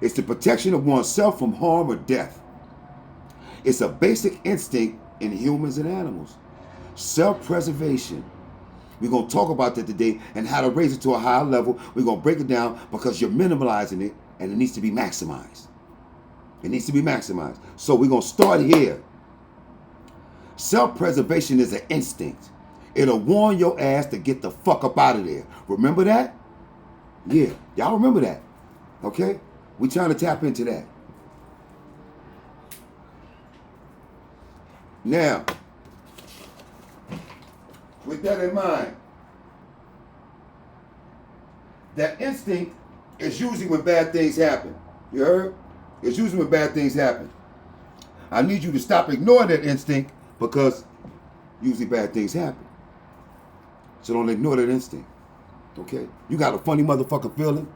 it's the protection of oneself from harm or death. It's a basic instinct in humans and animals. Self-preservation. We're going to talk about that today and how to raise it to a higher level. We're going to break it down because you're minimalizing it and it needs to be maximized. It needs to be maximized. So we're going to start here. Self-preservation is an instinct. It'll warn your ass to get the fuck up out of there. Remember that? Yeah. Y'all remember that. Okay? We're trying to tap into that. Now, with that in mind, that instinct is usually when bad things happen. You heard? It's usually when bad things happen. I need you to stop ignoring that instinct because usually bad things happen. So don't ignore that instinct. Okay? You got a funny motherfucking feeling.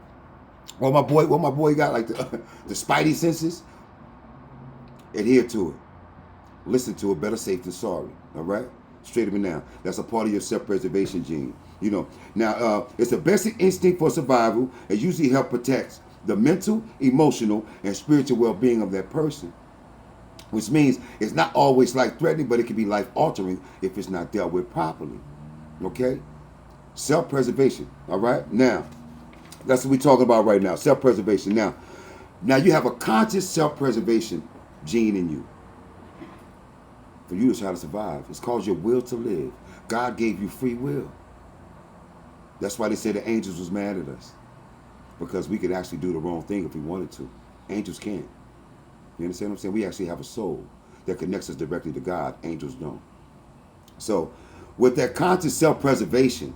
What my boy got, like the spidey senses. Adhere to it. Listen to it. Better safe than sorry. All right? Straight up and down. That's a part of your self-preservation gene. You know. Now, it's a basic instinct for survival. It usually helps protect the mental, emotional, and spiritual well-being of that person. Which means it's not always life-threatening, but it can be life-altering if it's not dealt with properly. Okay? Self-preservation. All right? Now, that's what we're talking about right now. Self-preservation. Now you have a conscious self-preservation gene in you. For you to try to survive. It's called your will to live. God gave you free will. That's why they say the angels was mad at us. Because we could actually do the wrong thing if we wanted to. Angels can't. You understand what I'm saying? We actually have a soul that connects us directly to God. Angels don't. So, with that conscious self-preservation,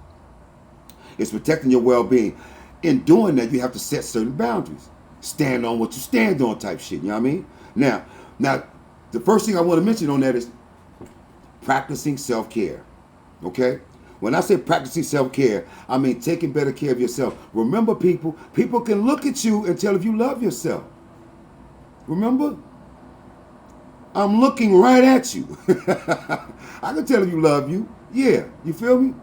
it's protecting your well-being. In doing that, you have to set certain boundaries. Stand on what you stand on type shit. You know what I mean? Now, the first thing I want to mention on that is practicing self-care. Okay? When I say practicing self-care, I mean taking better care of yourself. Remember, people can look at you and tell if you love yourself. Remember? I'm looking right at you. I can tell if you love you. Yeah, you feel me?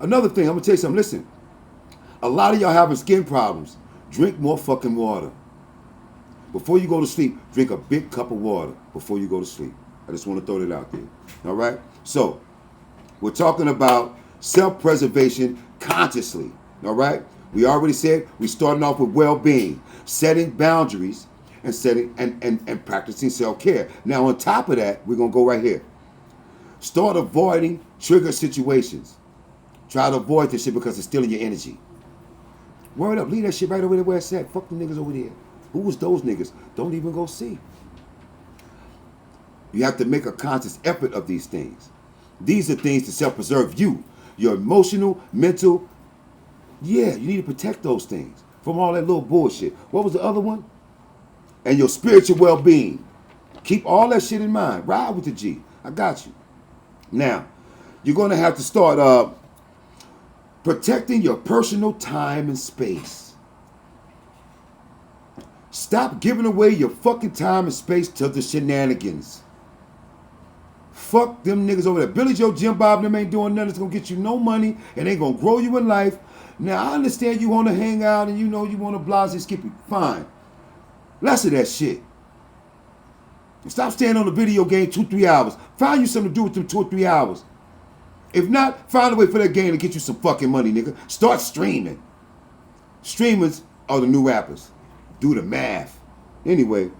Another thing, I'm going to tell you something. Listen, a lot of y'all having skin problems. Drink more fucking water. Before you go to sleep, drink a big cup of water before you go to sleep. I just want to throw that out there. All right? So, we're talking about self-preservation consciously. All right? We already said we're starting off with well-being, setting boundaries, and setting and practicing self-care. Now, on top of that, we're going to go right here. Start avoiding trigger situations. Try to avoid this shit because it's stealing your energy. Word up. Leave that shit right over there where it's at. Fuck the niggas over there. Who was those niggas? Don't even go see. You have to make a conscious effort of these things. These are things to self-preserve you. Your emotional, mental. Yeah, you need to protect those things from all that little bullshit. What was the other one? And your spiritual well-being. Keep all that shit in mind. Ride with the G. I got you. Now, you're going to have to start protecting your personal time and space. Stop giving away your fucking time and space to the shenanigans. Fuck them niggas over there. Billy Joe, Jim Bob, them ain't doing nothing that's going to get you no money and ain't going to grow you in life. Now, I understand you want to hang out and you know you want to blase skippy. Fine. Less of that shit. And stop staying on the video game 2-3 hours. Find you something to do with them 2 or 3 hours. If not, find a way for that game to get you some fucking money, nigga. Start streaming. Streamers are the new rappers. Do the math. Anyway,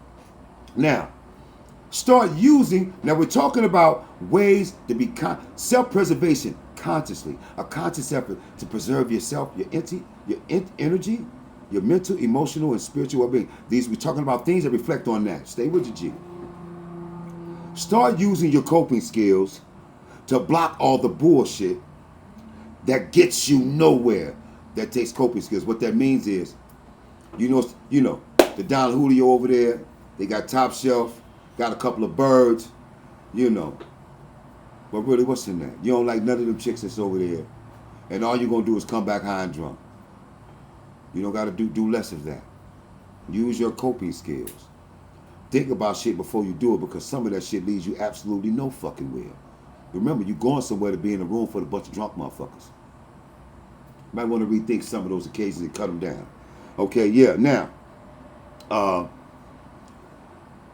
now, start using, now we're talking about ways to be self-preservation consciously. A conscious effort to preserve yourself, your energy, your mental, emotional, and spiritual well-being. We're talking about things that reflect on that. Stay with your G. Start using your coping skills to block all the bullshit that gets you nowhere. That takes coping skills. What that means is, you know, the Don Julio over there, they got top shelf, got a couple of birds, you know. But really, what's in that? You don't like none of them chicks that's over there. And all you're going to do is come back high and drunk. You don't got to do less of that. Use your coping skills. Think about shit before you do it, because some of that shit leads you absolutely no fucking where. Remember, you're going somewhere to be in a room full of a bunch of drunk motherfuckers. Might want to rethink some of those occasions and cut them down. Okay, yeah. Now,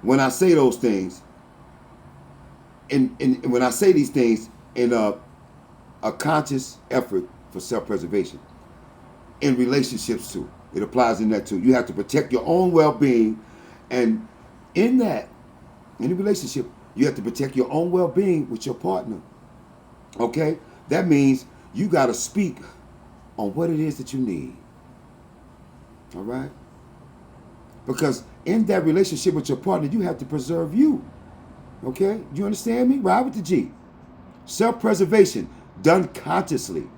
when I say those things, and when I say these things in a conscious effort for self-preservation, in relationships too, it applies in that too. You have to protect your own well-being, and in that, in a relationship, you have to protect your own well-being with your partner. Okay? That means you got to speak on what it is that you need. All right? Because in that relationship with your partner, you have to preserve you. Okay? You understand me? Ride with the G. Self-preservation done consciously.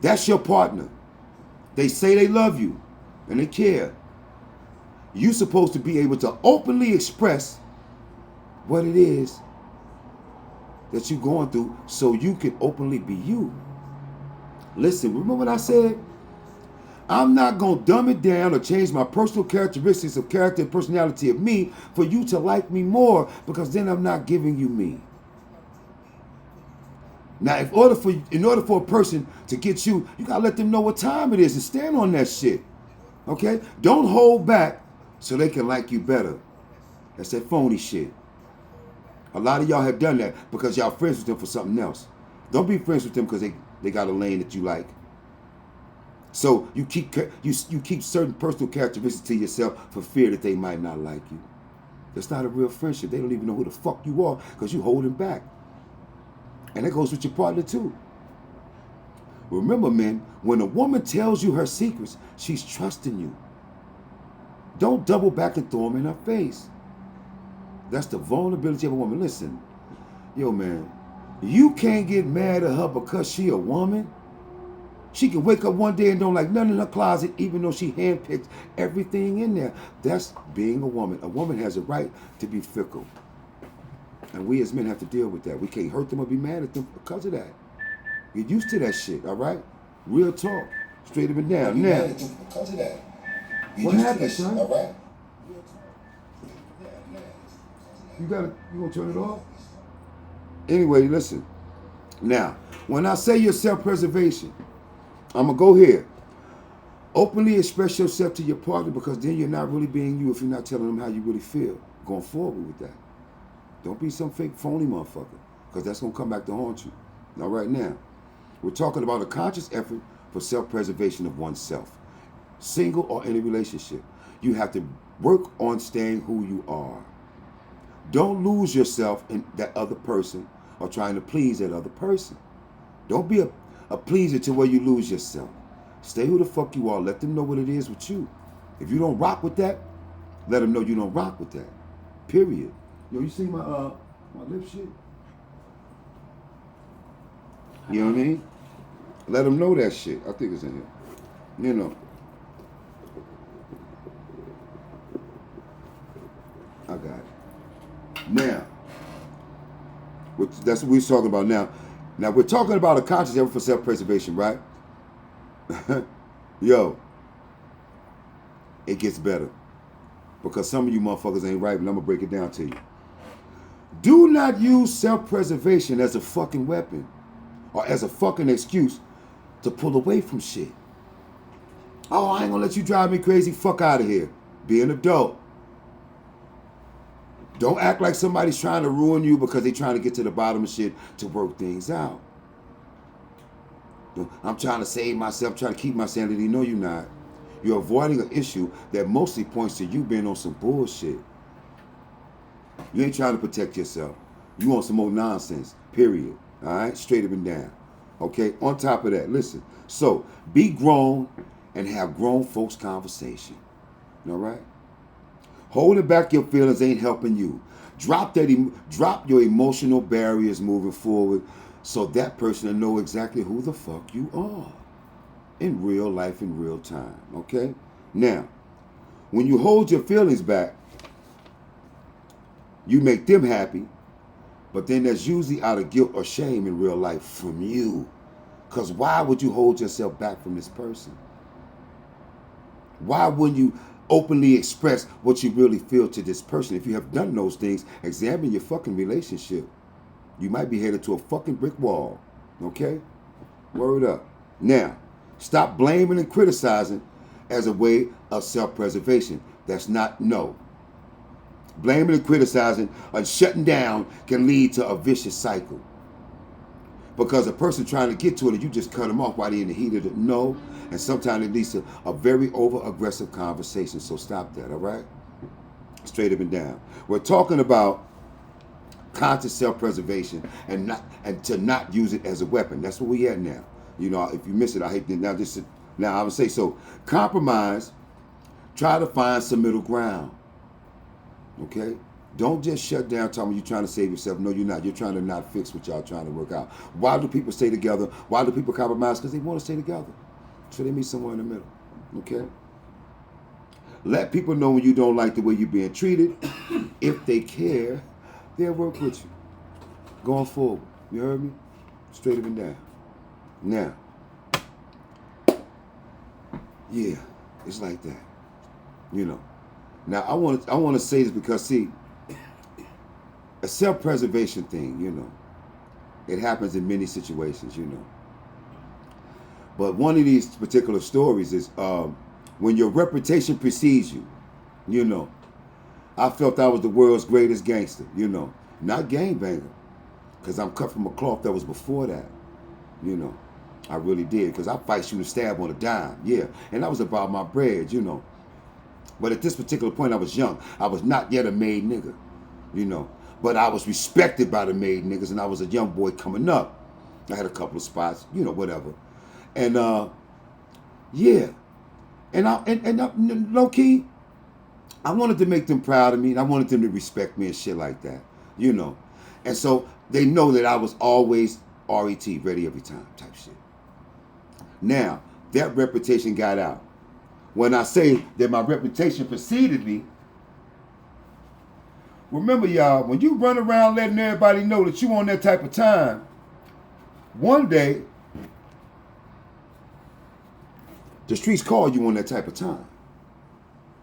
That's your partner. They say they love you and they care. You're supposed to be able to openly express what it is that you're going through so you can openly be you. Listen, remember what I said? I'm not going to dumb it down or change my personal characteristics of character and personality of me for you to like me more, because then I'm not giving you me. Now, in order for a person to get you, you got to let them know what time it is and stand on that shit. Okay? Don't hold back so they can like you better. That's that phony shit. A lot of y'all have done that because y'all friends with them for something else. Don't be friends with them because they got a lane that you like. So you keep certain personal characteristics to yourself for fear that they might not like you. That's not a real friendship. They don't even know who the fuck you are because you holding back. And that goes with your partner too. Remember, men, when a woman tells you her secrets, she's trusting you. Don't double back and throw them in her face. That's the vulnerability of a woman. Listen, yo, man, you can't get mad at her because she a woman. She can wake up one day and don't like nothing in her closet, even though she handpicked everything in there. That's being a woman. A woman has a right to be fickle. And we as men have to deal with that. We can't hurt them or be mad at them because of that. Get used to that shit, all right? Real talk. Straight up and down. Now, because of that. What happened, son? All right? You gonna turn it off? Anyway, listen. Now, when I say your self-preservation, I'm gonna go here. Openly express yourself to your partner, because then you're not really being you if you're not telling them how you really feel. Going forward with that. Don't be some fake phony motherfucker, because that's gonna come back to haunt you. Now, right now, we're talking about a conscious effort for self-preservation of oneself. Single or in a relationship, you have to work on staying who you are. Don't lose yourself in that other person or trying to please that other person. Don't be a pleaser to where you lose yourself. Stay who the fuck you are. Let them know what it is with you. If you don't rock with that, let them know you don't rock with that. Period. Yo, you see my lip shit? You know what I mean? Let them know that shit. I think it's in here. You know. I got it. Now, that's what we're talking about now. Now, we're talking about a conscious effort for self-preservation, right? Yo, it gets better. Because some of you motherfuckers ain't right, but I'm going to break it down to you. Do not use self-preservation as a fucking weapon or as a fucking excuse to pull away from shit. Oh, I ain't going to let you drive me crazy. Fuck out of here. Be an adult. Don't act like somebody's trying to ruin you because they're trying to get to the bottom of shit to work things out. I'm trying to save myself, trying to keep my sanity. No, you're not. You're avoiding an issue that mostly points to you being on some bullshit. You ain't trying to protect yourself. You want some more nonsense, period. All right? Straight up and down. Okay? On top of that, listen. So, be grown and have grown folks conversation. All right? Holding back your feelings ain't helping you. Drop your emotional barriers moving forward so that person will know exactly who the fuck you are in real life, in real time. Okay? Now, when you hold your feelings back, you make them happy, but then that's usually out of guilt or shame in real life from you. Because why would you hold yourself back from this person? Why wouldn't you openly express what you really feel to this person? If you have done those things, examine your fucking relationship. You might be headed to a fucking brick wall. Okay? Word up. Now, stop blaming and criticizing as a way of self-preservation. That's not no. Blaming and criticizing and shutting down can lead to a vicious cycle. Because a person trying to get to it and you just cut them off while they're in the heat of the no. And sometimes it leads to a very over-aggressive conversation. So stop that, all right? Straight up and down. We're talking about conscious self-preservation and to not use it as a weapon. That's what we at now. You know, if you miss it, I hate to now I would say so. Compromise. Try to find some middle ground. Okay? Don't just shut down talking you're trying to save yourself. No, you're not. You're trying to not fix what y'all trying to work out. Why do people stay together? Why do people compromise? Because they want to stay together. So they meet somewhere in the middle. Okay? Let people know when you don't like the way you're being treated. If they care, they'll work with you. Going forward. You heard me? Straight up and down. Now, yeah, it's like that. You know. Now, I want to say this because, see, a self-preservation thing, you know, it happens in many situations, you know. But one of these particular stories is when your reputation precedes you, you know. I felt I was the world's greatest gangster, you know. Not gangbanger, because I'm cut from a cloth that was before that, you know. I really did, because I fight, shoot, and stab on a dime, yeah. And that was about my bread, you know. But at this particular point, I was young. I was not yet a made nigga, you know. But I was respected by the made niggas, and I was a young boy coming up. I had a couple of spots, you know, whatever. And, yeah. And low key, I wanted to make them proud of me, and I wanted them to respect me and shit like that, you know. And so they know that I was always RET, ready every time type shit. Now, that reputation got out. When I say that my reputation preceded me, remember y'all, when you run around letting everybody know that you on that type of time, one day, the streets call you on that type of time.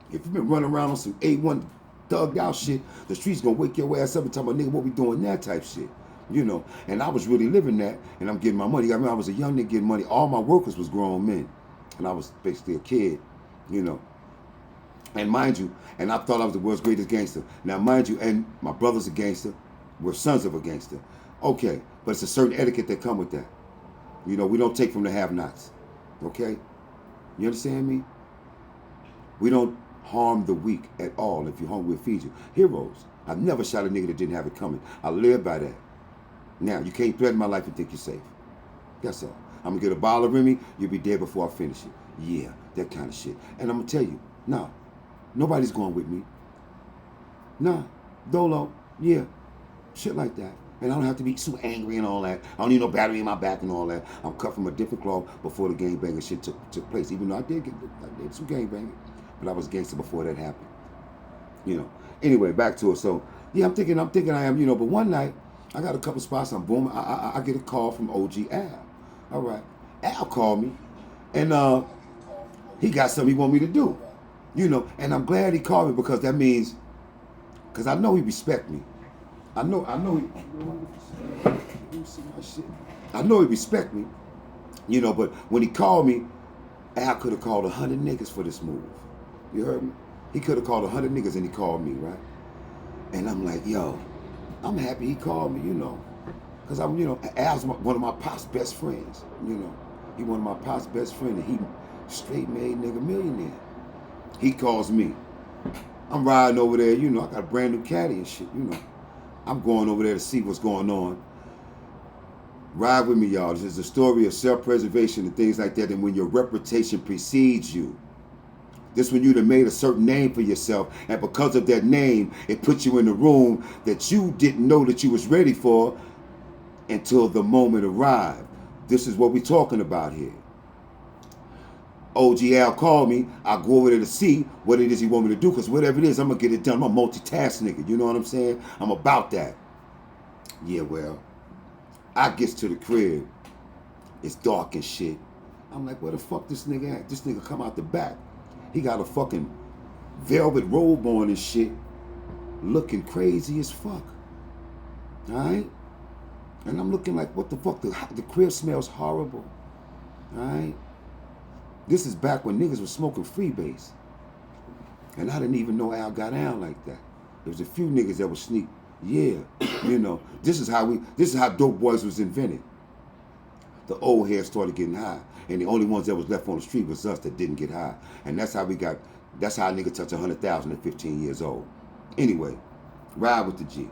If you've been running around on some A1 thugged out shit, the streets gonna wake your ass up and tell my nigga what we doing, that type shit. You know, and I was really living that, and I'm getting my money. I mean, I was a young nigga getting money. All my workers was grown men, and I was basically a kid, you know. And mind you, and I thought I was the world's greatest gangster. Now, mind you, and my brother's a gangster. We're sons of a gangster. Okay, but it's a certain etiquette that come with that. You know, we don't take from the have-nots. Okay? You understand me? We don't harm the weak at all. If you're hungry, we'll feed you. Heroes. I've never shot a nigga that didn't have it coming. I live by that. Now, you can't threaten my life and think you're safe. That's all. I'm going to get a bottle of Remy, you'll be dead before I finish it. Yeah, that kind of shit. And I'm going to tell you, no, nobody's going with me. Nah, Dolo, yeah, shit like that. And I don't have to be so angry and all that. I don't need no battery in my back and all that. I'm cut from a different cloth before the gangbanging shit took place. Even though I did some gangbanging, but I was gangster before that happened. You know. Anyway, back to it. So, yeah, I'm thinking I am, you know, but one night, I got a couple spots. I'm booming. I get a call from OG Al. All right. Al called me. And he got something he want me to do. You know. And I'm glad he called me because that means, because I know he respect me. I know he, let me see my shit. I know he respect me. You know, but when he called me, Al could have called 100 niggas for this move. You heard me? He could have called 100 niggas and he called me, right? And I'm like, yo, I'm happy he called me, you know. Because I'm, you know, Al's one of my pop's best friends, you know. He one of my pop's best friends, and he straight made nigga millionaire. He calls me. I'm riding over there, you know, I got a brand new caddy and shit, you know. I'm going over there to see what's going on. Ride with me, y'all. This is a story of self-preservation and things like that. And when your reputation precedes you, this when you done made a certain name for yourself, and because of that name, it puts you in a room that you didn't know that you was ready for until the moment arrived. This is what we're talking about here. OG Al called me. I go over there to see what it is he want me to do, because whatever it is, I'm going to get it done. I'm a multitask nigga, you know what I'm saying? I'm about that. Yeah, well, I gets to the crib. It's dark and shit. I'm like, where the fuck this nigga at? This nigga come out the back. He got a fucking velvet robe on and shit, looking crazy as fuck. All right? And I'm looking like, what the fuck? The crib smells horrible. All right? This is back when niggas was smoking freebase. And I didn't even know Al got down like that. There was a few niggas that would sneak. Yeah, you know, this is how dope boys was invented. The old heads started getting high. And the only ones that was left on the street was us that didn't get high. And that's how a nigga touch 100,000 at 15 years old. Anyway, ride with the G.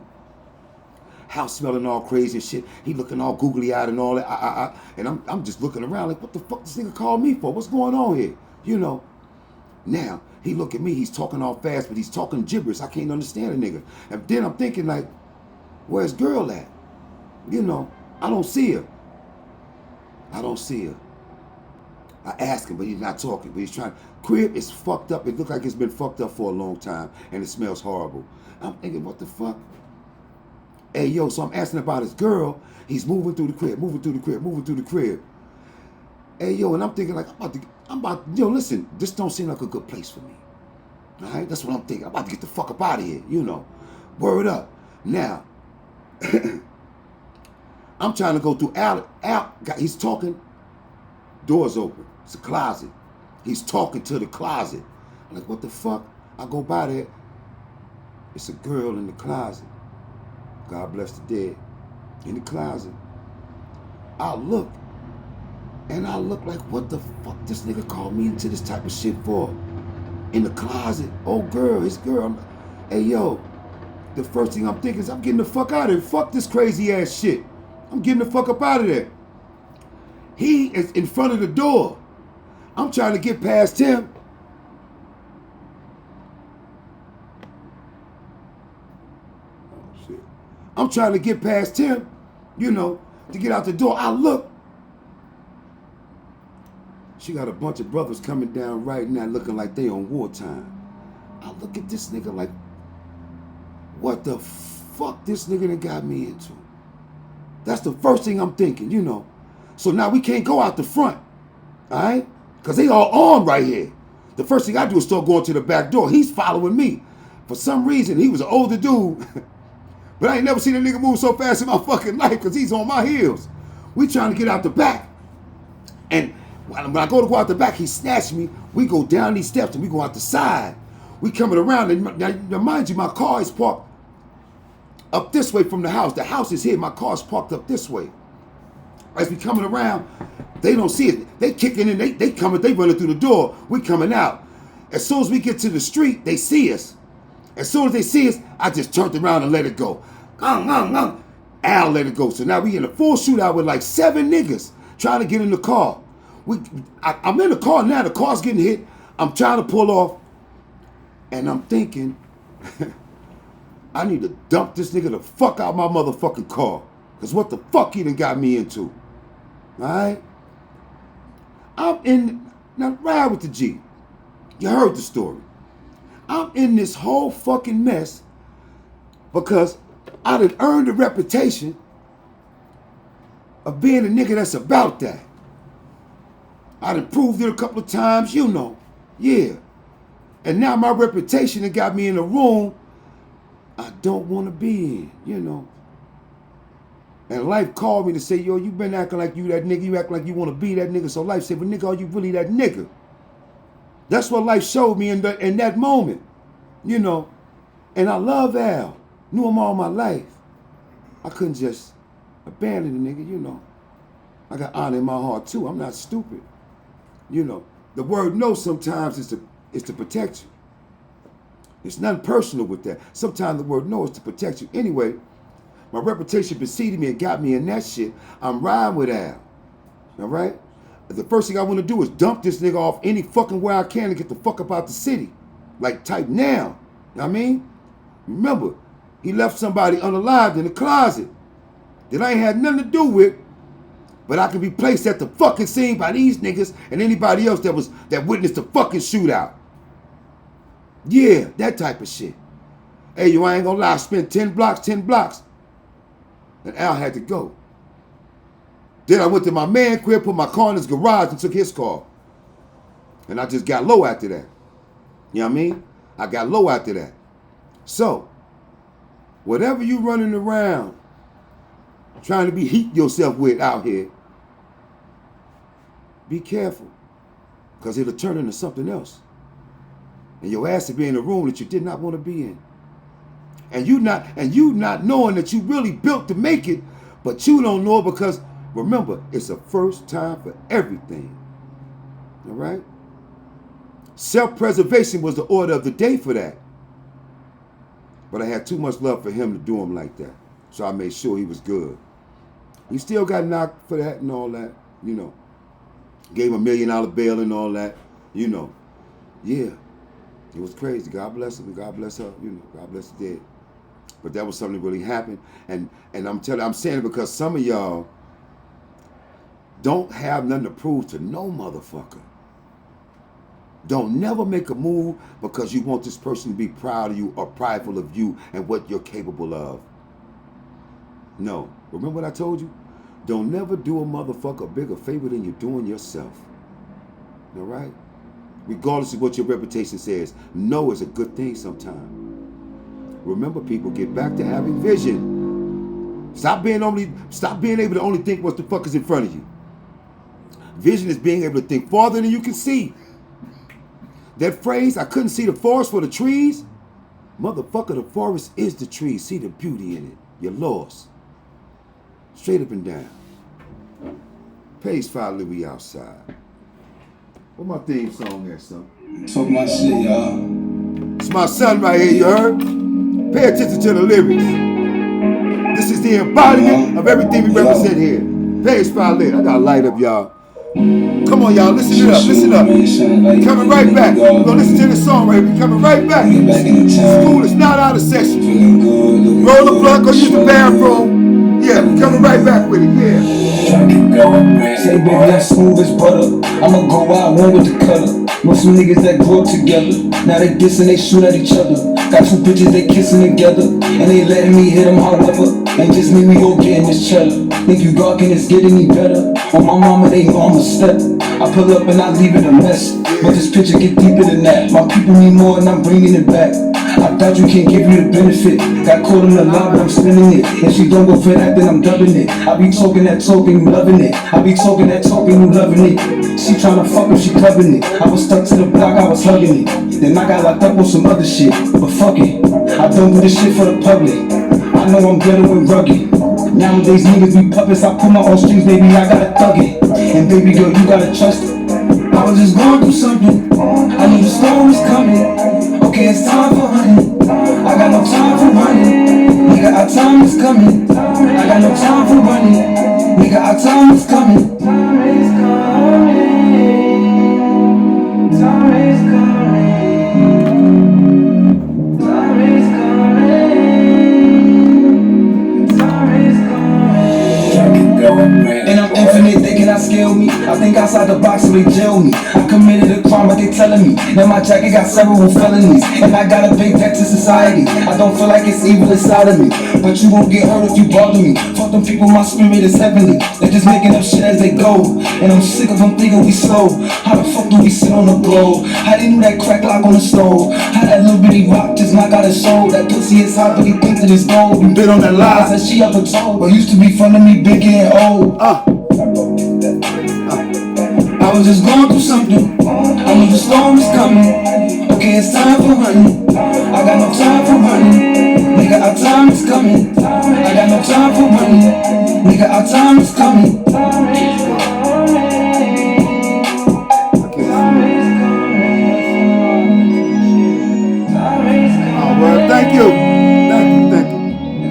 House smelling all crazy and shit. He looking all googly eyed and all that. And I'm just looking around like, what the fuck this nigga called me for? What's going on here? You know. Now, he look at me, he's talking all fast, but he's talking gibberish. I can't understand a nigga. And then I'm thinking like, where's girl at? You know, I don't see her. I ask him, but he's not talking. But he's trying. Crib is fucked up. It looks like it's been fucked up for a long time, and it smells horrible. I'm thinking, what the fuck? Hey, yo, so I'm asking about his girl. He's moving through the crib. Hey, yo, and I'm thinking like, yo, listen, this don't seem like a good place for me. All right, that's what I'm thinking. I'm about to get the fuck up out of here, you know. Word up. Now, I'm trying to go through Al, he's talking, doors open. It's a closet. He's talking to the closet. I'm like, what the fuck? I go by there. It's a girl in the closet. God bless the dead. In the closet. I look. And I look like, what the fuck this nigga called me into this type of shit for? In the closet. Oh, girl, his girl. Hey, yo. The first thing I'm thinking is I'm getting the fuck out of here. Fuck this crazy ass shit. I'm getting the fuck up out of there. He is in front of the door. I'm trying to get past him. Oh, shit. I'm trying to get past him, you know, to get out the door. I look. She got a bunch of brothers coming down right now looking like they on wartime. I look at this nigga like, what the fuck this nigga done got me into? That's the first thing I'm thinking, you know. So now we can't go out the front, all right? Because they all on right here. The first thing I do is start going to the back door. He's following me. For some reason, he was an older dude. But I ain't never seen a nigga move so fast in my fucking life because he's on my heels. We trying to get out the back. And when I go out the back, he snatched me. We go down these steps and we go out the side. We coming around. And now, mind you, my car is parked up this way from the house. The house is here. My car's parked up this way. As we coming around, they don't see it. They kicking in. They coming. They running through the door. We coming out. As soon as we get to the street, they see us. As soon as they see us, I just turned around and let it go. Al let it go. So now we in a full shootout with like 7 niggas trying to get in the car. I'm in the car now. The car's getting hit. I'm trying to pull off. And I'm thinking, I need to dump this nigga the fuck out my motherfucking car. Because what the fuck he done got me into. Alright? Now ride with the G. You heard the story. I'm in this whole fucking mess because I done earned a reputation of being a nigga that's about that. I done proved it a couple of times, you know. Yeah. And now my reputation that got me in a room I don't want to be in, you know. And life called me to say, yo, you been acting like you that nigga. You act like you want to be that nigga. So life said, but nigga, are you really that nigga? That's what life showed me in that moment, you know. And I love Al. Knew him all my life. I couldn't just abandon the nigga, you know. I got honor in my heart too. I'm not stupid. You know, the word no sometimes is to protect you. It's nothing personal with that. Sometimes the word no is to protect you. Anyway, my reputation preceded me and got me in that shit. I'm riding with Al. All right? The first thing I want to do is dump this nigga off any fucking way I can and get the fuck up out the city. Like type now. You know what I mean? Remember, he left somebody unalived in the closet that I ain't had nothing to do with, but I can be placed at the fucking scene by these niggas and anybody else that witnessed the fucking shootout. Yeah, that type of shit. Hey, you I ain't gonna lie, I spent 10 blocks. And Al had to go. Then I went to my man crib, put my car in his garage and took his car. And I just got low after that. You know what I mean? I got low after that. So, whatever you running around trying to be heat yourself with out here, be careful. Because it'll turn into something else. And your ass will be in a room that you did not want to be in. And you not knowing that you really built to make it, but you don't know it because, remember, it's a first time for everything. All right? Self-preservation was the order of the day for that. But I had too much love for him to do him like that. So I made sure he was good. He still got knocked for that and all that, you know. Gave him $1 million bail and all that, you know. Yeah. It was crazy. God bless him. God bless her, you know. God bless the dead. But that was something that really happened. And I'm saying it because some of y'all don't have nothing to prove to no motherfucker. Don't never make a move because you want this person to be proud of you or prideful of you and what you're capable of. No. Remember what I told you? Don't never do a motherfucker a bigger favor than you're doing yourself. All right? Regardless of what your reputation says, no is a good thing sometimes. Remember, people, get back to having vision. Stop being able to only think what the fuck is in front of you. Vision is being able to think farther than you can see. That phrase, I couldn't see the forest for the trees. Motherfucker, the forest is the trees. See the beauty in it. You're lost. Straight up and down. Page5Lit, we outside. What my theme song is, son? Talk my shit, y'all. It's my son right here, you heard? Pay attention to the lyrics. This is the embodiment of everything we represent here. Page5Lit. I got a light up, y'all. Come on, y'all. Listen it up. Listen up. We coming right back. We're going to listen to this song right here. We coming right back. School is not out of session. Roll the plug, go use the bathroom. Yeah, we coming right back with it. Yeah. Say, baby, I'm smooth as butter. I'ma go out one with the cutter. Know some niggas that grew up together. Now they dissing, they shoot at each other. Got two bitches, they kissing together. And they letting me hit them, however. Ain't just me, we gon' get in this cheddar. Think you gawking, it's getting any better. On my mama, they know I'm a step. I pull up and I leave it a mess. But this picture get deeper than that. My people need more and I'm bringing it back. I thought you can't give you the benefit. Got caught in the lie, but I'm spinning it. If she don't go for that, then I'm dubbing it. I be talking that talking, you loving it. I be talking that talking, you loving it. She tryna fuck if she clubbing it. I was stuck to the block, I was hugging it. Then I got locked up on some other shit. But fuck it, I don't do this shit for the public. I know I'm better with rugged. Nowadays niggas be puppets, I pull my own strings, baby, I gotta thug it. And baby girl, you gotta trust it. I was just going through something. I knew the storm was coming. Okay, it's time for hunting. I got no time for running. Nigga, our time is coming. I got no time for running. Nigga, our time is coming. Time is coming. Time is coming. Time is coming. Time is coming. And I'm infinite, they cannot scale me. I think outside the box so they jail me. I committed a crime but they telling me. Now my jacket got several felonies. And I got a big debt to society. I don't feel like it's evil inside of me. But you won't get hurt if you bother me. Fuck them people, my spirit is heavenly. They're just making up shit as they go. And I'm sick of them thinking we slow. How the fuck do we sit on the globe? How they knew that crack lock on the stove? How that little bitty rock just knock out his soul? That pussy is hot but he thinks that it's gold. You bit on that lie, said she up her toe. But used to be fun of me big and old. I was just going through something. I knew the storm was coming. Okay, it's time for running. I got no time for running. Nigga, our time is coming. I got no time for running. Nigga, our time is coming. Oh, well, thank you. Thank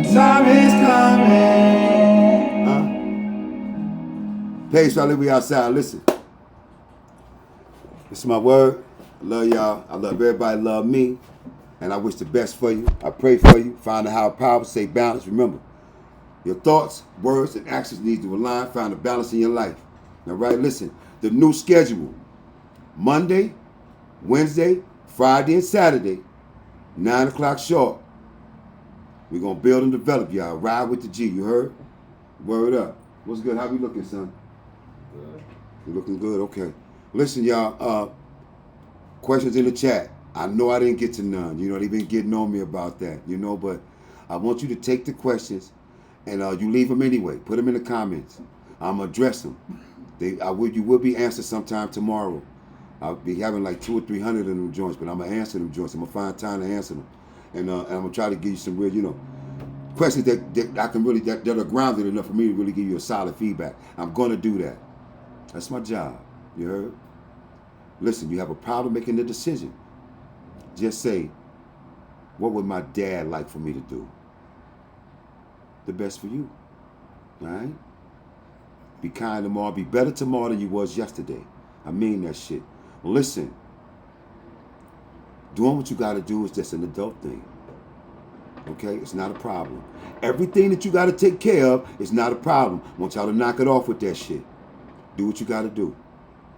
you. Time is coming. Page5Lit, we outside. Listen. This is my word. I love y'all. I love everybody. Love me. And I wish the best for you. I pray for you. Find a higher power. Stay balanced. Remember, your thoughts, words, and actions need to align. Find a balance in your life. All right, listen. The new schedule. Monday, Wednesday, Friday, and Saturday. 9 o'clock sharp. We're going to build and develop, y'all. Ride with the G. You heard? Word up. What's good? How we looking, son? Good. You looking good? Okay. Listen, y'all. Questions in the chat. I know I didn't get to none. You know, they've been getting on me about that. You know, but I want you to take the questions and you leave them anyway. Put them in the comments. I'm going to address them. You will be answered sometime tomorrow. I'll be having like 200 or 300 of them joints, but I'm going to answer them joints. I'm going to find time to answer them. And I'm going to try to give you some real, you know, questions that I can really, that are grounded enough for me to really give you a solid feedback. I'm going to do that. That's my job. You heard? Listen, you have a problem making the decision. Just say, what would my dad like for me to do? The best for you. All right? Be kind tomorrow. Be better tomorrow than you was yesterday. I mean that shit. Listen. Doing what you got to do is just an adult thing. Okay? It's not a problem. Everything that you got to take care of is not a problem. I want y'all to knock it off with that shit. Do what you got to do.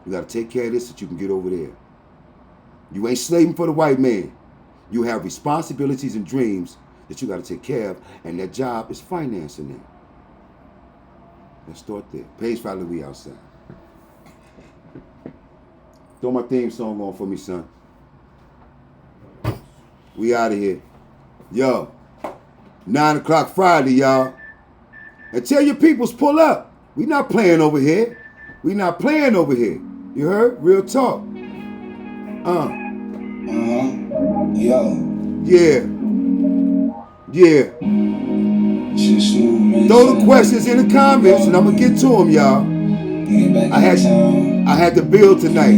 You got to take care of this so that you can get over there. You ain't slaving for the white man. You have responsibilities and dreams that you got to take care of, and that job is financing that. Let's start there. Page5Lit, we outside. Throw my theme song on for me, son. We out of here. Yo, 9 o'clock Friday, y'all. And tell your peoples, pull up. We not playing over here. We not playing over here. You heard? Real talk. Yo. Yeah. Yeah. Shit smooth, man. Throw the questions in the comments, and I'm gonna get to them, y'all. I had to build tonight.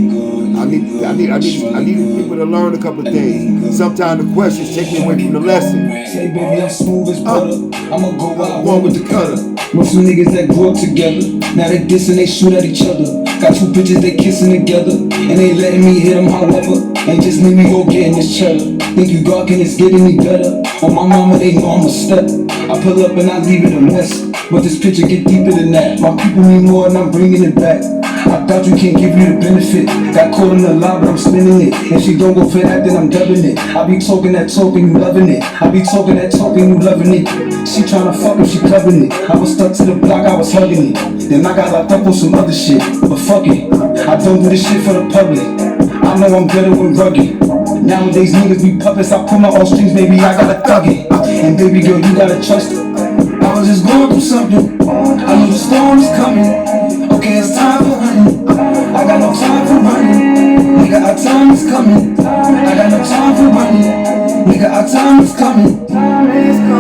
I need people to learn a couple of things. Sometimes the questions take me away from the lesson. Say, baby, I'm smooth as butter. I'ma go out one with the cutter. Know some niggas that grew up together. Now they diss and they shoot at each other. Got two bitches they kissing together, and they letting me hit them however. Ain't just let me go getting this cheddar. Think you gawking, it's getting me better. On my mama, they know I'm a step. I pull up and I leave it a mess. But this picture get deeper than that. My people need more and I'm bringing it back. I thought you can't give you the benefit. Got caught in the lie, but I'm spinning it. If she don't go for that, then I'm dubbing it. I be talking that talk and you loving it. I be talking that talk and you loving it. She tryna fuck if she clubbing it. I was stuck to the block, I was hugging it. Then I got locked up on some other shit. But fuck it, I don't do this shit for the public. I know I'm better with rugged. Nowadays niggas be puppets. I pull my own strings, maybe I gotta thug it. And baby girl, you gotta trust it. I was just going through something. I know the storm is coming. Okay, it's time for hunting. I got no time for running. Nigga, our time is coming. I got no time for running. Nigga, our time is coming. Time is coming.